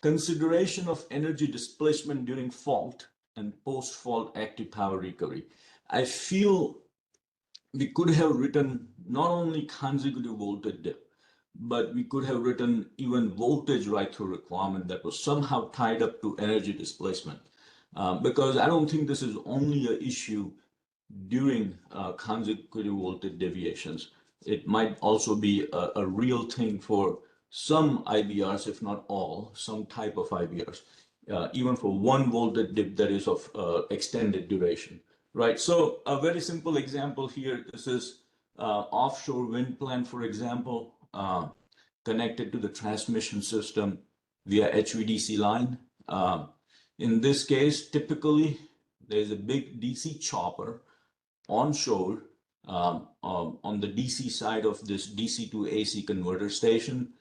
consideration of energy displacement during fault and post-fault active power recovery. I feel we could have written not only consecutive voltage dip, but we could have written even voltage write-through requirement that was somehow tied up to energy displacement. Because I don't think this is only an issue during consecutive voltage deviations. It might also be a real thing for some IBRs, if not all, some type of IBRs, even for one voltage dip that is of extended duration, right? So a very simple example here, this is offshore wind plant, for example, connected to the transmission system via HVDC line. In this case, typically, there's a big DC chopper onshore on the DC side of this DC to AC converter station.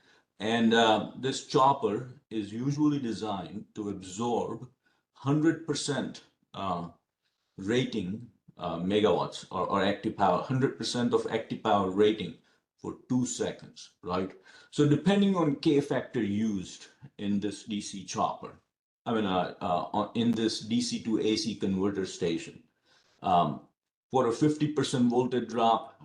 And this chopper is usually designed to absorb 100% rating megawatts or active power, 100% of active power rating for 2 seconds, right? So depending on K factor used in this DC chopper, I mean, in this DC to AC converter station, for a 50% voltage drop,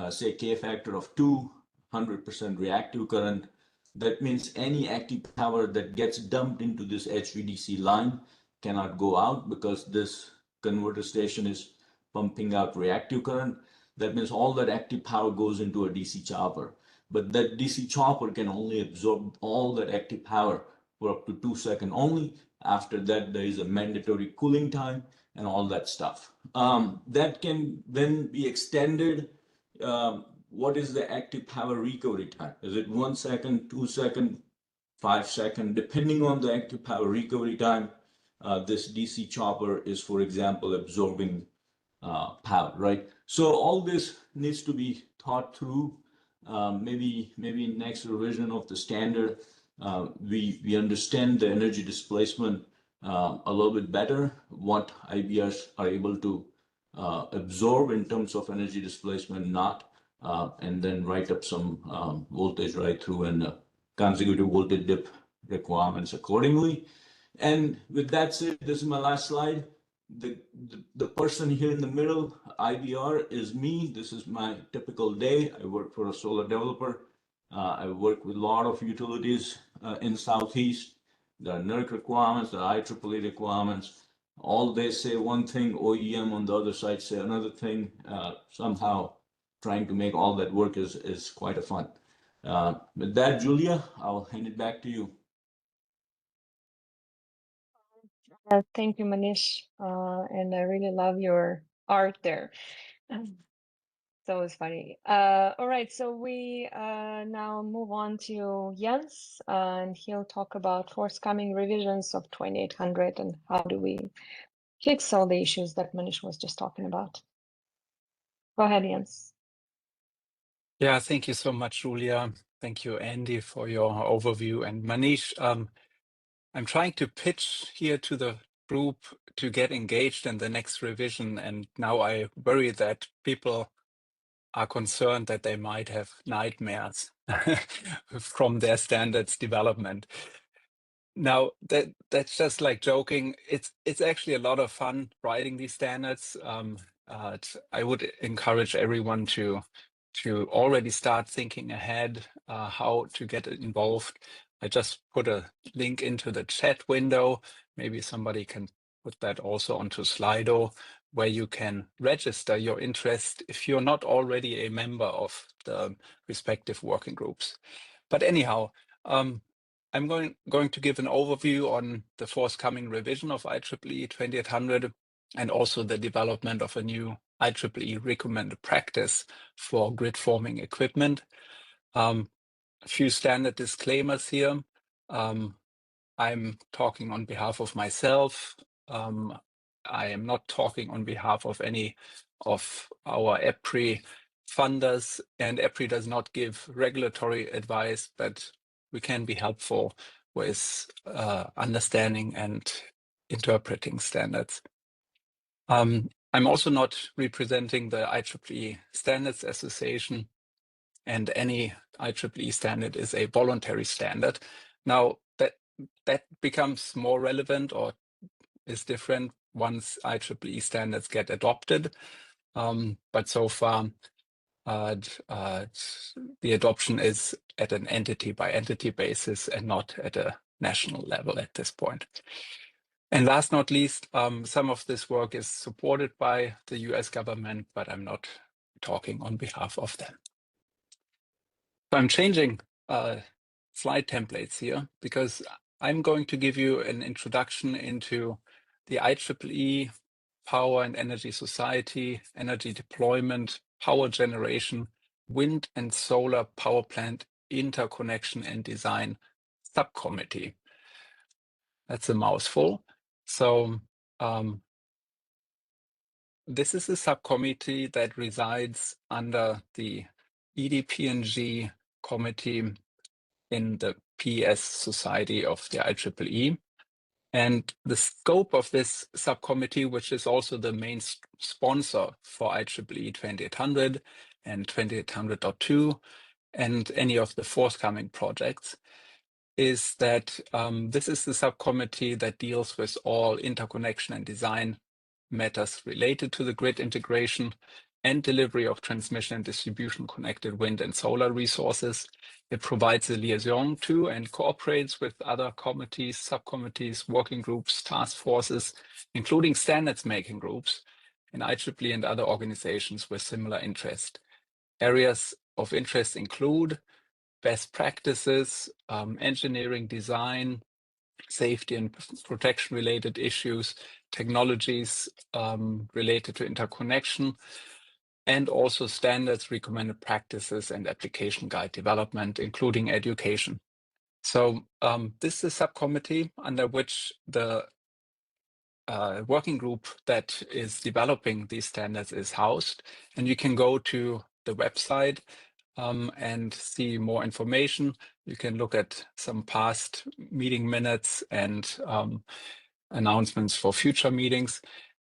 say K factor of 2, 100% reactive current, that means any active power that gets dumped into this HVDC line cannot go out because this converter station is pumping out reactive current. That means all that active power goes into a DC chopper. But that DC chopper can only absorb all that active power for up to 2 seconds only. After that, there is a mandatory cooling time and all that stuff. That can then be extended. What is the active power recovery time? Is it 1 second, 2 seconds, 5 seconds? Depending on the active power recovery time, this DC chopper is, for example, absorbing power, right? So all this needs to be thought through. Maybe next revision of the standard, we understand the energy displacement a little bit better, what IBRs are able to absorb in terms of energy displacement, not, and then write up some voltage right through and consecutive voltage dip requirements accordingly. And with that said, this is my last slide. The person here in the middle, IBR, is me. This is my typical day. I work for a solar developer. I work with a lot of utilities in Southeast. There are NERC requirements, there are IEEE requirements. All they say one thing, OEM on the other side say another thing. Somehow trying to make all that work is quite a fun. With that, Julia, I'll hand it back to you. Thank you, Manish. And I really love your art there. So it's funny. All right, so we now move on to Jens, and he'll talk about forthcoming revisions of 2800 and how do we fix all the issues that Manish was just talking about. Go ahead, Jens. Yeah, thank you so much, Julia. Thank you, Andy, for your overview. And Manish, I'm trying to pitch here to the group to get engaged in the next revision. And now I worry that people are concerned that they might have nightmares from their standards development. Now that's just like joking. It's actually a lot of fun writing these standards. I would encourage everyone to already start thinking ahead how to get involved. I just put a link into the chat window. Maybe somebody can put that also onto Slido, where you can register your interest if you're not already a member of the respective working groups. But anyhow, I'm going to give an overview on the forthcoming revision of IEEE 2800 and also the development of a new IEEE recommended practice for grid forming equipment. A few standard disclaimers here. I'm talking on behalf of myself. I am not talking on behalf of any of our EPRI funders, and EPRI does not give regulatory advice, but we can be helpful with understanding and interpreting standards. I'm also not representing the IEEE Standards Association, and any IEEE standard is a voluntary standard. Now, that becomes more relevant or is different once IEEE standards get adopted. But so far, the adoption is at an entity-by-entity basis and not at a national level at this point. And last not least, some of this work is supported by the US government, but I'm not talking on behalf of them. So I'm changing slide templates here because I'm going to give you an introduction into the IEEE, Power and Energy Society, Energy Deployment, Power Generation, Wind and Solar Power Plant Interconnection and Design Subcommittee. That's a mouthful. So this is a subcommittee that resides under the EDP&G committee in the PS Society of the IEEE. And the scope of this subcommittee, which is also the main sponsor for IEEE 2800 and 2800.2 and any of the forthcoming projects, is that this is the subcommittee that deals with all interconnection and design matters related to the grid integration and delivery of transmission and distribution connected wind and solar resources. It provides a liaison to and cooperates with other committees, subcommittees, working groups, task forces, including standards making groups in IEEE and other organizations with similar interest. Areas of interest include best practices, engineering design, safety and protection related issues, technologies related to interconnection, and also standards, recommended practices, and application guide development, including education. So this is a subcommittee under which the working group that is developing these standards is housed. And you can go to the website and see more information. You can look at some past meeting minutes and announcements for future meetings.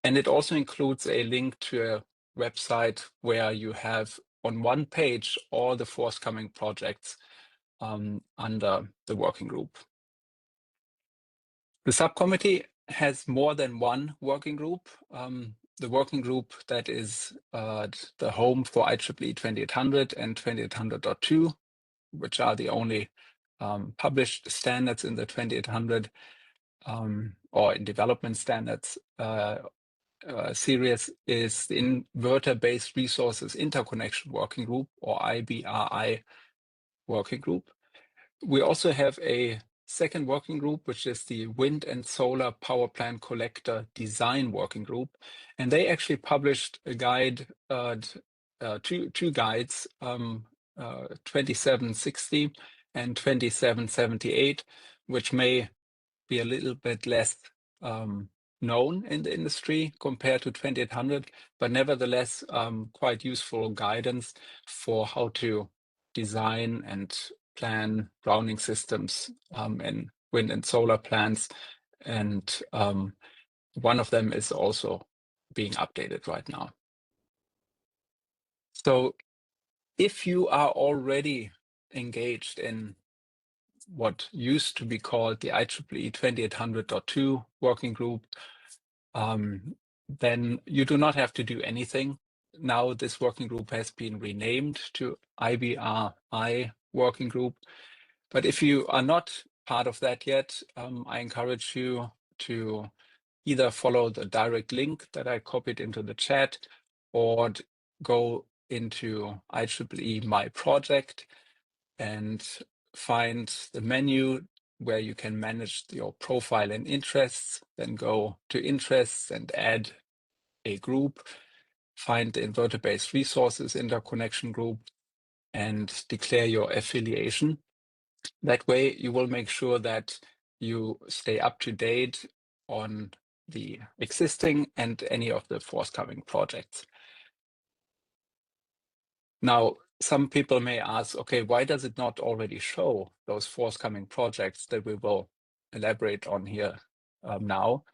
And it also includes a link to a website where you have on one page all the forthcoming projects under the working group. The subcommittee has more than one working group. The working group that is the home for IEEE 2800 and 2800.2, which are the only published standards in the 2800 or in development standards series, is the Inverter-Based Resources Interconnection Working Group, or IBRI working group. We also have a second working group, which is the Wind and Solar Power Plant Collector Design Working Group. And they actually published a guide, two guides, 2760 and 2778, which may be a little bit less known in the industry compared to 2800, but nevertheless quite useful guidance for how to design and plan grounding systems in wind and solar plants. And one of them is also being updated right now. So if you are already engaged in what used to be called the IEEE 2800.2 working group, then you do not have to do anything. Now this working group has been renamed to IBRI working group. But if you are not part of that yet, I encourage you to either follow the direct link that I copied into the chat or go into IEEE My Project and find the menu where you can manage your profile and interests, then go to interests and add a group, find the inverter-based resources interconnection group, and declare your affiliation. That way you will make sure that you stay up to date on the existing and any of the forthcoming projects. Now, some people may ask, okay, why does it not already show those forthcoming projects that we will elaborate on here now?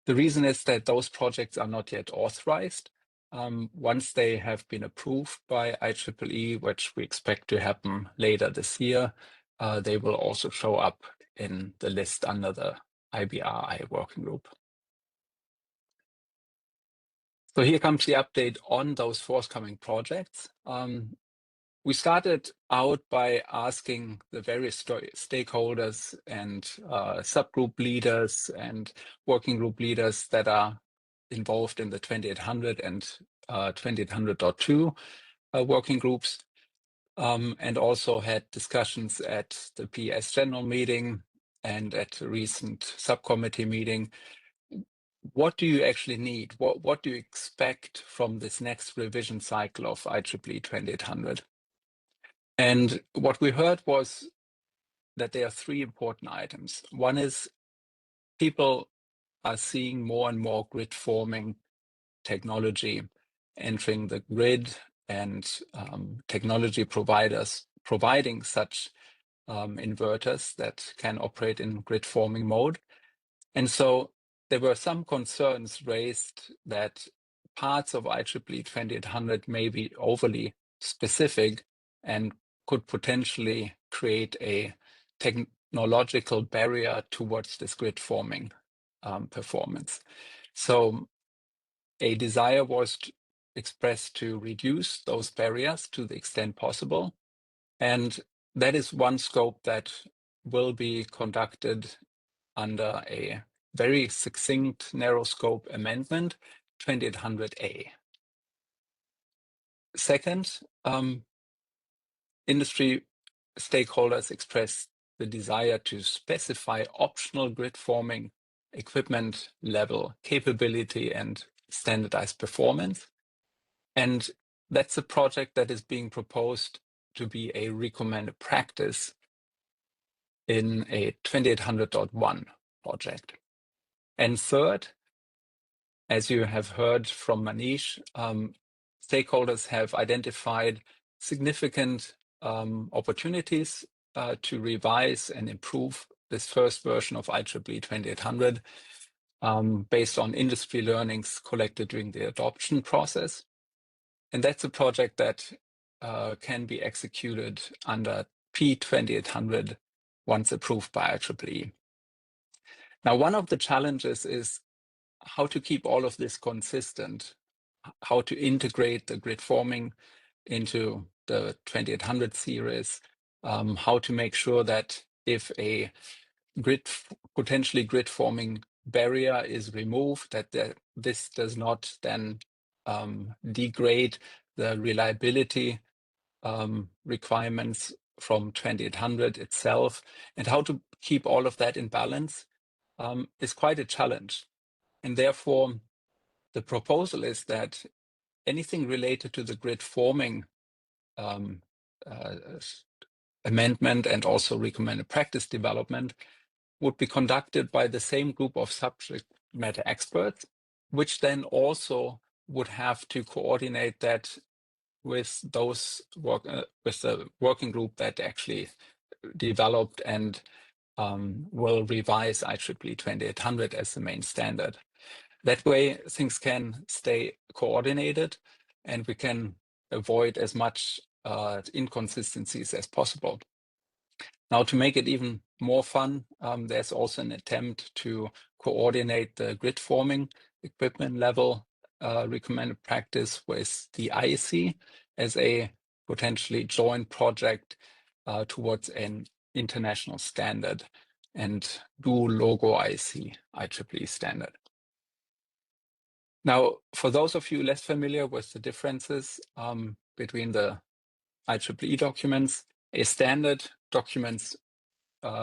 The reason is that those projects are not yet authorized. Once they have been approved by IEEE, which we expect to happen later this year, they will also show up in the list under the IBRI working group. So here comes the update on those forthcoming projects. We started out by asking the various stakeholders and subgroup leaders and working group leaders that are involved in the 2800 and 2800.2 working groups, and also had discussions at the PS general meeting and at a recent subcommittee meeting. What do you actually need? What do you expect from this next revision cycle of IEEE 2800? And what we heard was that there are three important items. One is people are seeing more and more grid forming technology entering the grid, and technology providers providing such inverters that can operate in grid forming mode. And so there were some concerns raised that parts of IEEE 2800 may be overly specific and could potentially create a technological barrier towards this grid forming performance. So a desire was expressed to reduce those barriers to the extent possible. And that is one scope that will be conducted under a very succinct narrow scope amendment, 2800A. Second, industry stakeholders expressed the desire to specify optional grid forming equipment level capability and standardized performance. And that's a project that is being proposed to be a recommended practice in a 2800.1 project. And third, as you have heard from Manish, stakeholders have identified significant opportunities to revise and improve this first version of IEEE 2800 based on industry learnings collected during the adoption process. And that's a project that can be executed under P2800 once approved by IEEE. Now, one of the challenges is how to keep all of this consistent, how to integrate the grid forming into the 2800 series, how to make sure that if a potentially grid forming barrier is removed, that this does not then degrade the reliability requirements from 2800 itself, and how to keep all of that in balance is quite a challenge. And therefore, the proposal is that anything related to the grid forming amendment and also recommended practice development would be conducted by the same group of subject matter experts, which then also would have to coordinate that with those with the working group that actually developed and will revise IEEE 2800 as the main standard. That way, things can stay coordinated, and we can avoid as much inconsistencies as possible. Now, to make it even more fun, there's also an attempt to coordinate the grid forming equipment level recommended practice with the IEC as a potentially joint project towards an international standard and dual logo IEEE standard. Now, for those of you less familiar with the differences between the IEEE documents, a standard documents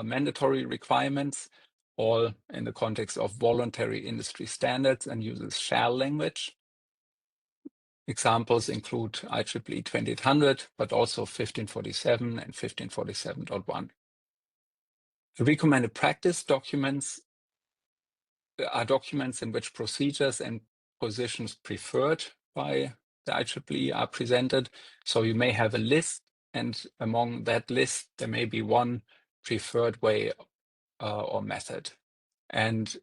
mandatory requirements, all in the context of voluntary industry standards, and uses shall language. Examples include IEEE 2800, but also 1547 and 1547.1. The recommended practice documents are documents in which procedures and positions preferred by the IEEE are presented. So you may have a list, and among that list, there may be one preferred way or method. And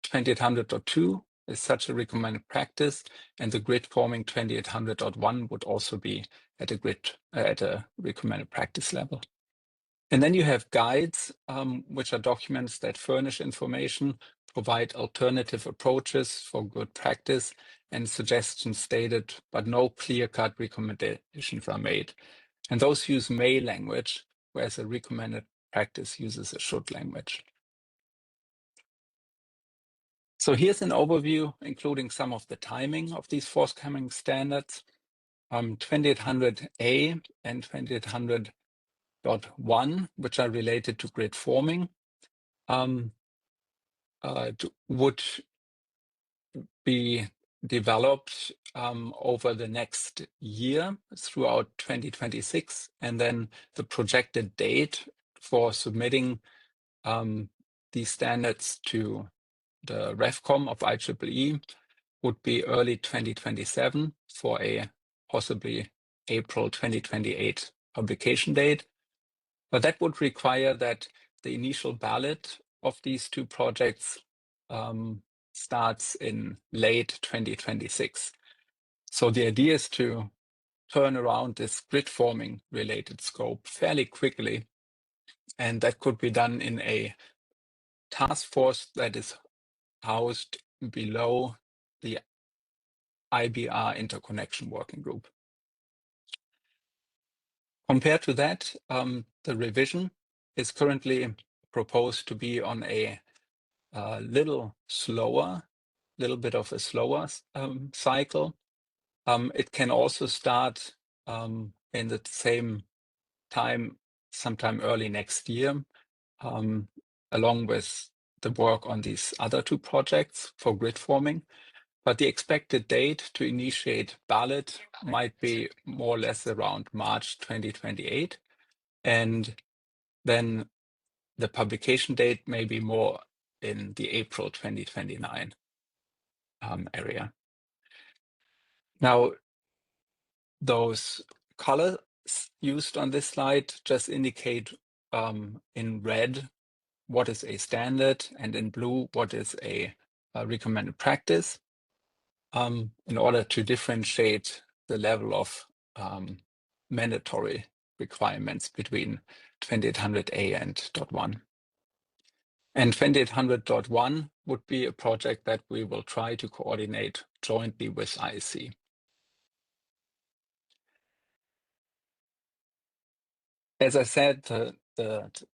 2800.2 is such a recommended practice, and the grid forming 2800.1 would also be at a recommended practice level. And then you have guides, which are documents that furnish information, provide alternative approaches for good practice, and suggestions stated, but no clear-cut recommendations are made. And those use may language, whereas a recommended practice uses a should language. So here's an overview, including some of the timing of these forthcoming standards. 2800A and 2800.1, which are related to grid forming, would be developed over the next year throughout 2026. And then the projected date for submitting these standards to the REFCOM of IEEE would be early 2027 for a possibly April 2028 publication date. But that would require that the initial ballot of these two projects starts in late 2026. So the idea is to turn around this grid forming related scope fairly quickly. And that could be done in a task force that is housed below the IBR interconnection working group. Compared to that, the revision is currently proposed to be on a little bit of a slower cycle. It can also start in the same time, sometime early next year, along with the work on these other two projects for grid forming. But the expected date to initiate ballot might be more or less around March 2028. And then the publication date may be more in the April 2029 area. Now, those colors used on this slide just indicate in red what is a standard, and in blue what is a recommended practice, in order to differentiate the level of mandatory requirements between 2800A and .1. And 2800.1 would be a project that we will try to coordinate jointly with IEC. As I said, the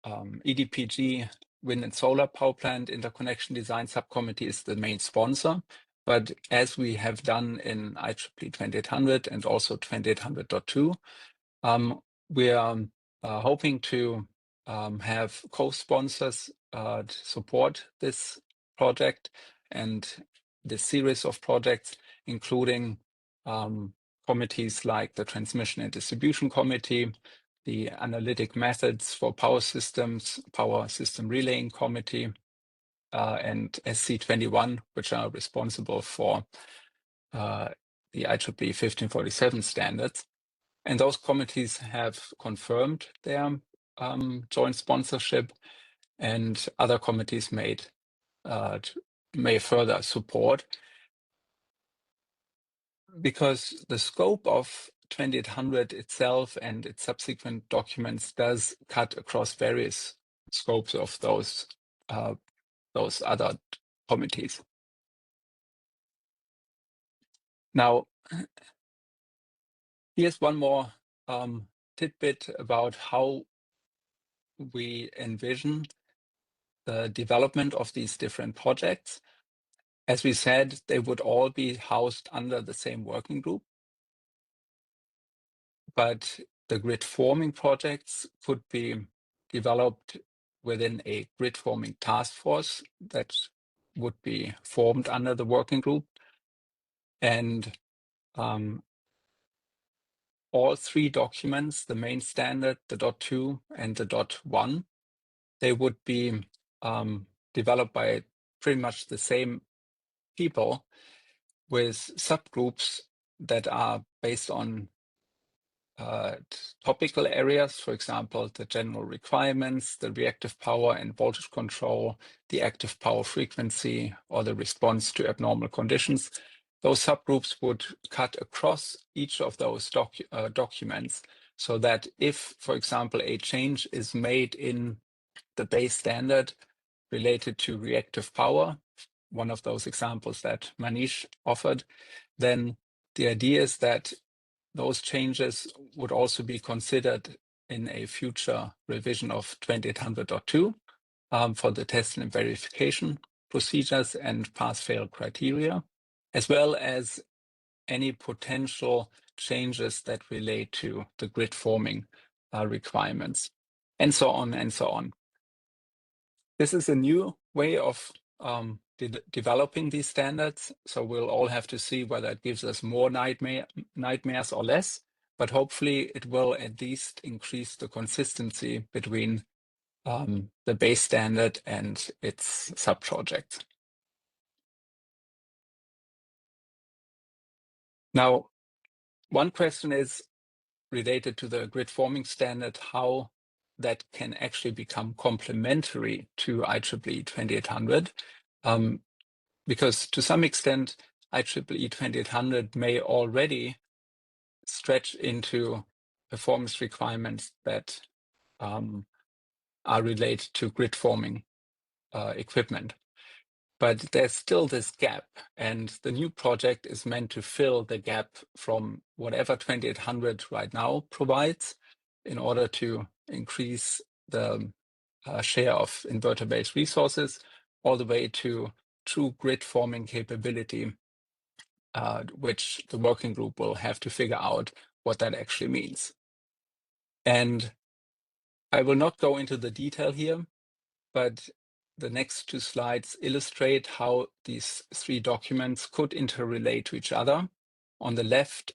EDPG Wind and Solar Power Plant Interconnection Design Subcommittee is the main sponsor. But as we have done in IEEE 2800 and also 2800.2, we are hoping to have co-sponsors support this project and this series of projects, including committees like the Transmission and Distribution Committee, the analytic methods for power systems, power system relaying committee, and SC21, which are responsible for the IEEE 1547 standards. And those committees have confirmed their joint sponsorship, and other committees may further support, because the scope of 2800 itself and its subsequent documents does cut across various scopes of those other committees. Now, here's one more tidbit about how we envision the development of these different projects. As we said, they would all be housed under the same working group, but the grid forming projects could be developed within a grid forming task force that would be formed under the working group. And all three documents, the main standard, the .2 and the .1, they would be developed by pretty much the same people, with subgroups that are based on topical areas, for example, the general requirements, the reactive power and voltage control, the active power frequency, or the response to abnormal conditions. Those subgroups would cut across each of those documents, so that if, for example, a change is made in the base standard related to reactive power, one of those examples that Manish offered, then the idea is that those changes would also be considered in a future revision of 2800.2 for the test and verification procedures and pass-fail criteria, as well as any potential changes that relate to the grid forming requirements, and so on and so on. This is a new way of developing these standards, so we'll all have to see whether it gives us more nightmares or less, but hopefully it will at least increase the consistency between the base standard and its sub-projects. Now, one question is related to the grid forming standard, how that can actually become complementary to IEEE 2800. Because to some extent, IEEE 2800 may already stretch into performance requirements that are related to grid forming equipment. But there's still this gap, and the new project is meant to fill the gap from whatever 2800 right now provides in order to increase the share of inverter-based resources all the way to true grid forming capability, which the working group will have to figure out what that actually means. And I will not go into the detail here, but the next two slides illustrate how these three documents could interrelate to each other. On the left,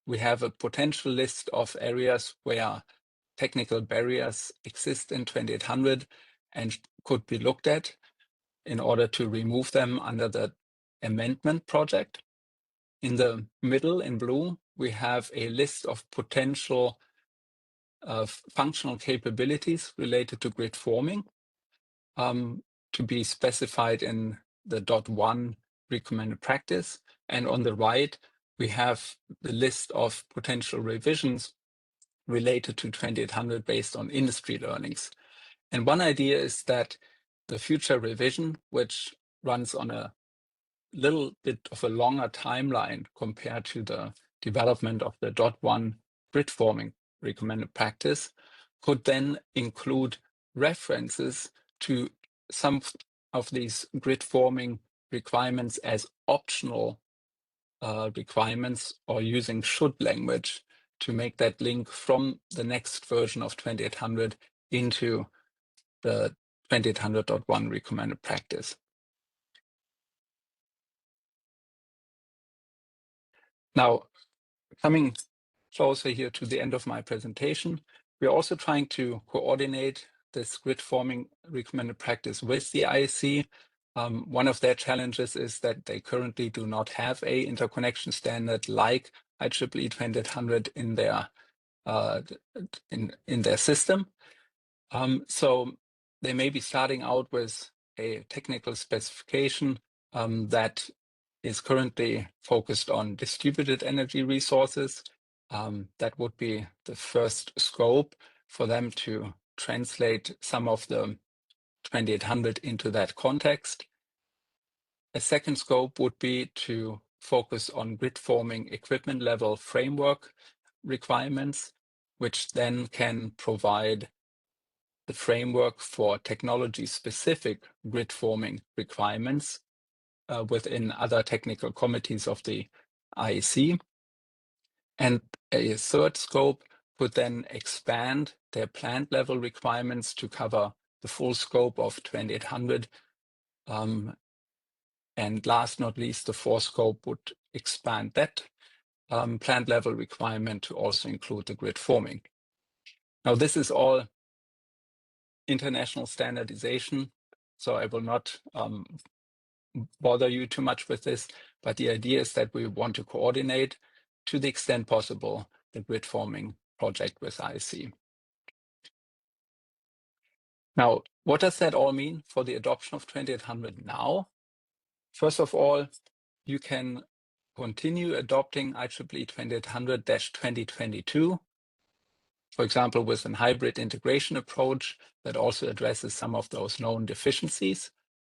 we have a potential list of areas where technical barriers exist in 2800 and could be looked at in order to remove them under the amendment project. In the middle, in blue, we have a list of potential functional capabilities related to grid forming to be specified in the .1 recommended practice. And on the right, we have the list of potential revisions related to 2800 based on industry learnings. And one idea is that the future revision, which runs on a little bit of a longer timeline compared to the development of the .1 grid forming recommended practice, could then include references to some of these grid forming requirements as optional requirements, or using should language to make that link from the next version of 2800 into the 2800.1 recommended practice. Now, coming closer here to the end of my presentation, we're also trying to coordinate this grid forming recommended practice with the IEC. One of their challenges is that they currently do not have a interconnection standard like IEEE 2800 in their system. So they may be starting out with a technical specification that is currently focused on distributed energy resources. That would be the first scope for them to translate some of the 2800 into that context. A second scope would be to focus on grid forming equipment level framework requirements, which then can provide the framework for technology-specific grid forming requirements within other technical committees of the IEC. And a third scope would then expand their plant level requirements to cover the full scope of 2800. And last not least, the fourth scope would expand that plant level requirement to also include the grid forming. Now, this is all international standardization, so I will not bother you too much with this, but the idea is that we want to coordinate to the extent possible the grid forming project with IEC. Now, what does that all mean for the adoption of 2800 now? First of all, you can continue adopting IEEE 2800-2022, for example, with a hybrid integration approach that also addresses some of those known deficiencies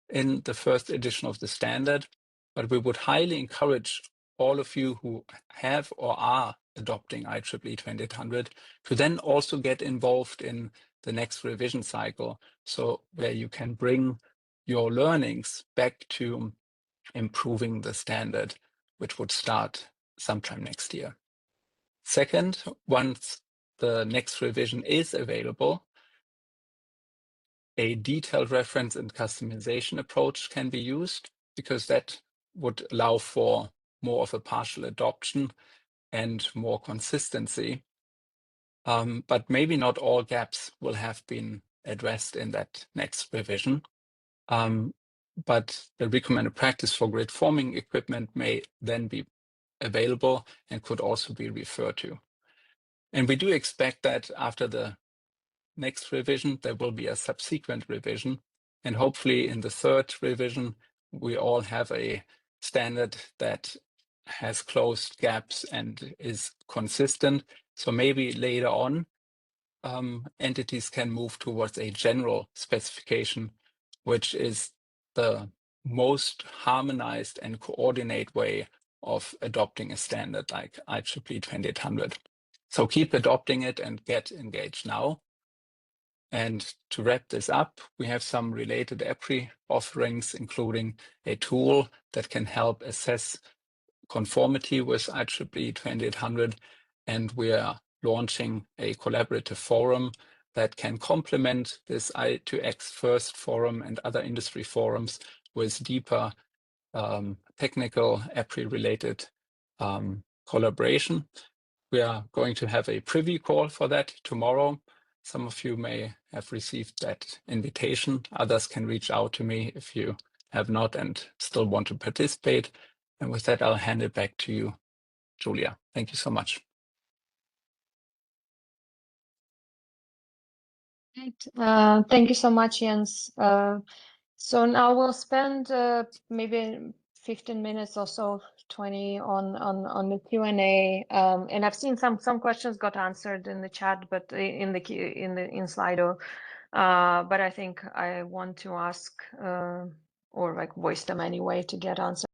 in the first edition of the standard. But we would highly encourage all of you who have or are adopting IEEE 2800 to then also get involved in the next revision cycle, so where you can bring your learnings back to improving the standard, which would start sometime next year. Second, once the next revision is available, a detailed reference and customization approach can be used, because that would allow for more of a partial adoption and more consistency. But maybe not all gaps will have been addressed in that next revision. But the recommended practice for grid forming equipment may then be available and could also be referred to. And we do expect that after the next revision, there will be a subsequent revision. And hopefully in the third revision, we all have a standard that has closed gaps and is consistent. So maybe later on, entities can move towards a general specification, which is the most harmonized and coordinate way of adopting a standard like IEEE 2800. So keep adopting it and get engaged now. And to wrap this up, we have some related EPRI offerings, including a tool that can help assess conformity with IEEE 2800. And we are launching a collaborative forum that can complement this i2X first forum and other industry forums with deeper technical EPRI-related collaboration. We are going to have a preview call for that tomorrow. Some of you may have received that invitation. Others can reach out to me if you have not and still want to participate. And with that, I'll hand it back to you, Julia. Thank you so much. Great. Thank you so much, Jens. So now we'll spend maybe 15 minutes or so, 20 on the Q&A. And I've seen some questions got answered in the chat, but in Slido. But I think I want to ask or like voice them anyway to get answered.